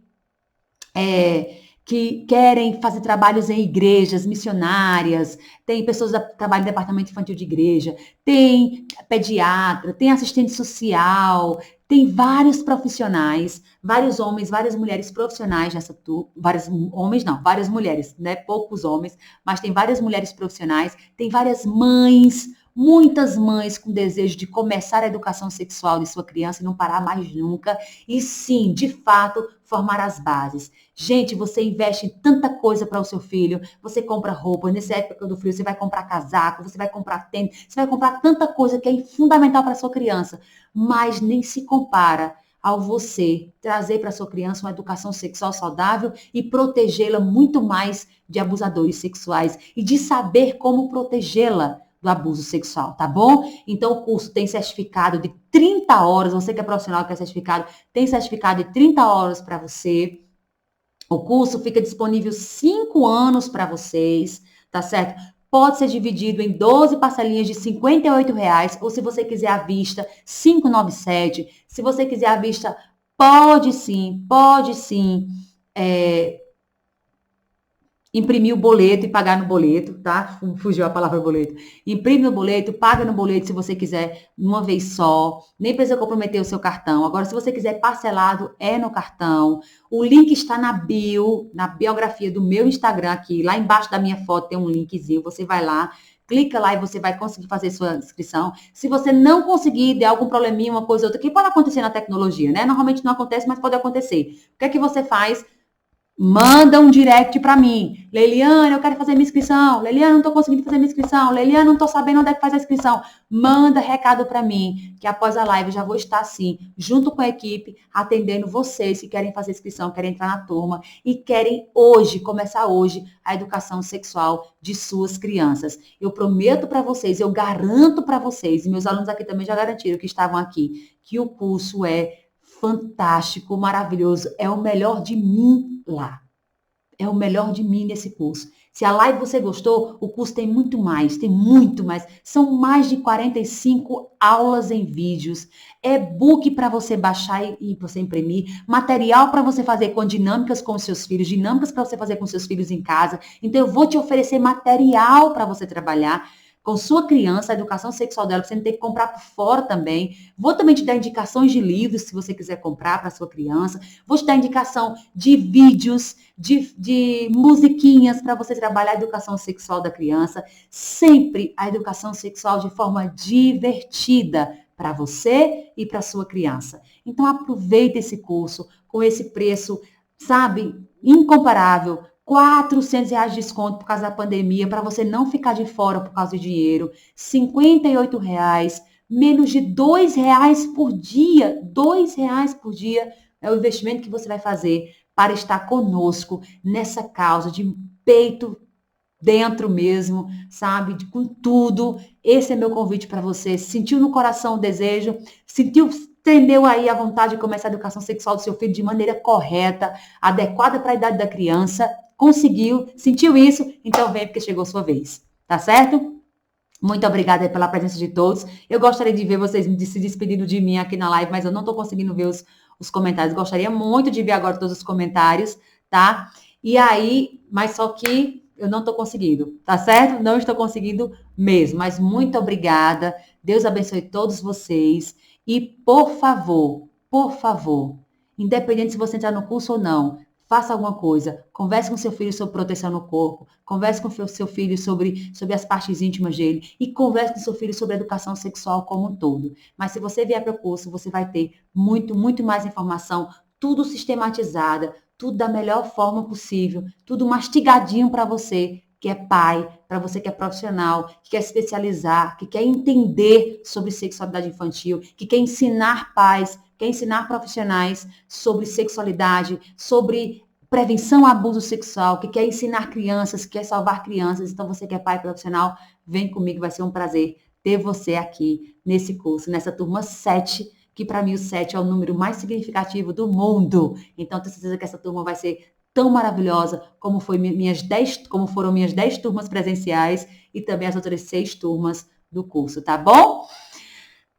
querem fazer trabalhos em igrejas missionárias, tem pessoas que trabalham no departamento infantil de igreja, tem pediatra, tem assistente social, tem vários profissionais, vários homens, várias mulheres profissionais nessa turma, vários homens não, várias mulheres, né? Poucos homens, mas tem várias mulheres profissionais, tem várias mães, muitas mães com desejo de começar a educação sexual de sua criança e não parar mais nunca, e sim, de fato, formar as bases. Gente, você investe em tanta coisa para o seu filho, você compra roupa, nessa época do frio você vai comprar casaco, você vai comprar tênis, você vai comprar tanta coisa que é fundamental para a sua criança, mas nem se compara ao você trazer para sua criança uma educação sexual saudável e protegê-la muito mais de abusadores sexuais e de saber como protegê-la do abuso sexual, tá bom? Então, o curso tem certificado de 30 horas, você que é profissional que é certificado, tem certificado de 30 horas para você. O curso fica disponível 5 anos para vocês, tá certo? Pode ser dividido em 12 parcelinhas de R$ 58,00, ou se você quiser à vista, R$ 597. Se você quiser à vista, pode sim, imprimir o boleto e pagar no boleto, tá? Fugiu a palavra boleto. Imprime no boleto, paga no boleto se você quiser, uma vez só. Nem precisa comprometer o seu cartão. Agora, se você quiser parcelado, é no cartão. O link está na bio, na biografia do meu Instagram aqui. Lá embaixo da minha foto tem um linkzinho. Você vai lá, clica lá e você vai conseguir fazer sua inscrição. Se você não conseguir, der algum probleminha, uma coisa ou outra, que pode acontecer na tecnologia, né? Normalmente não acontece, mas pode acontecer. O que é que você faz? Manda um direct para mim. Leiliane, eu quero fazer minha inscrição. Leiliane, não estou conseguindo fazer minha inscrição. Leiliane, não estou sabendo onde é que faz a inscrição. Manda recado para mim, que após a live eu já vou estar, sim, junto com a equipe, atendendo vocês que querem fazer inscrição, querem entrar na turma e querem começar hoje, a educação sexual de suas crianças. Eu prometo para vocês, eu garanto para vocês, e meus alunos aqui também já garantiram que estavam aqui, que o curso é fantástico, maravilhoso, é o melhor de mim lá. É o melhor de mim nesse curso. Se a live você gostou, o curso tem muito mais, tem muito mais. São mais de 45 aulas em vídeos, e-book para você baixar e você imprimir, material para você fazer com dinâmicas com os seus filhos, dinâmicas para você fazer com seus filhos em casa. Então, eu vou te oferecer material para você trabalhar com sua criança, a educação sexual dela, pra você não ter que comprar por fora também. Vou também te dar indicações de livros, se você quiser comprar para sua criança. Vou te dar indicação de vídeos, de musiquinhas para você trabalhar a educação sexual da criança. Sempre a educação sexual de forma divertida para você e para sua criança. Então, aproveite esse curso com esse preço, sabe, incomparável. R$ 400 de desconto por causa da pandemia, para você não ficar de fora por causa do dinheiro. R$ 58,00, menos de R$ 2,00 por dia. R$ 2,00 por dia é o investimento que você vai fazer para estar conosco nessa causa de peito dentro mesmo, sabe? Com tudo. Esse é meu convite para você. Sentiu no coração o desejo? Sentiu entendeu aí a vontade de começar a educação sexual do seu filho de maneira correta, adequada para a idade da criança, conseguiu, sentiu isso, então vem porque chegou a sua vez, tá certo? Muito obrigada pela presença de todos. Eu gostaria de ver vocês se despedindo de mim aqui na live, mas eu não estou conseguindo ver os comentários. Gostaria muito de ver agora todos os comentários, tá? E aí, mas só que eu não estou conseguindo, tá certo? Não estou conseguindo mesmo, mas muito obrigada. Deus abençoe todos vocês. E, por favor, independente se você entrar no curso ou não, faça alguma coisa. Converse com seu filho sobre proteção no corpo. Converse com seu filho sobre as partes íntimas dele. E converse com seu filho sobre a educação sexual como um todo. Mas se você vier para o curso, você vai ter muito mais informação, tudo sistematizada, tudo da melhor forma possível, tudo mastigadinho para você que é pai, para você que é profissional, que quer especializar, que quer entender sobre sexualidade infantil, que quer ensinar pais, quer ensinar profissionais sobre sexualidade, sobre prevenção ao abuso sexual, que quer ensinar crianças, que quer salvar crianças. Então, você que é pai profissional, vem comigo, vai ser um prazer ter você aqui nesse curso, nessa turma 7, que para mim o 7 é o número mais significativo do mundo. Então, tenho certeza que essa turma vai ser tão maravilhosa como foram minhas 10 turmas presenciais e também as outras 6 turmas do curso, tá bom?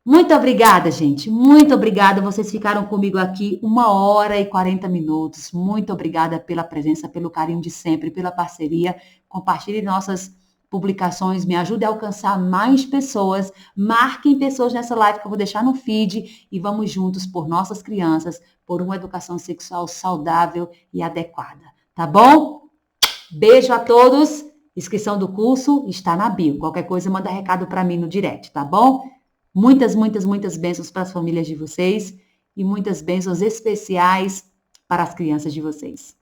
Muito obrigada, gente. Muito obrigada. Vocês ficaram comigo aqui 1h e 40 minutos. Muito obrigada pela presença, pelo carinho de sempre, pela parceria. Compartilhe nossas publicações, me ajude a alcançar mais pessoas. Marquem pessoas nessa live que eu vou deixar no feed e vamos juntos por nossas crianças, por uma educação sexual saudável e adequada. Tá bom? Beijo a todos. Inscrição do curso está na bio. Qualquer coisa, manda recado para mim no direct, tá bom? Muitas bênçãos para as famílias de vocês e muitas bênçãos especiais para as crianças de vocês.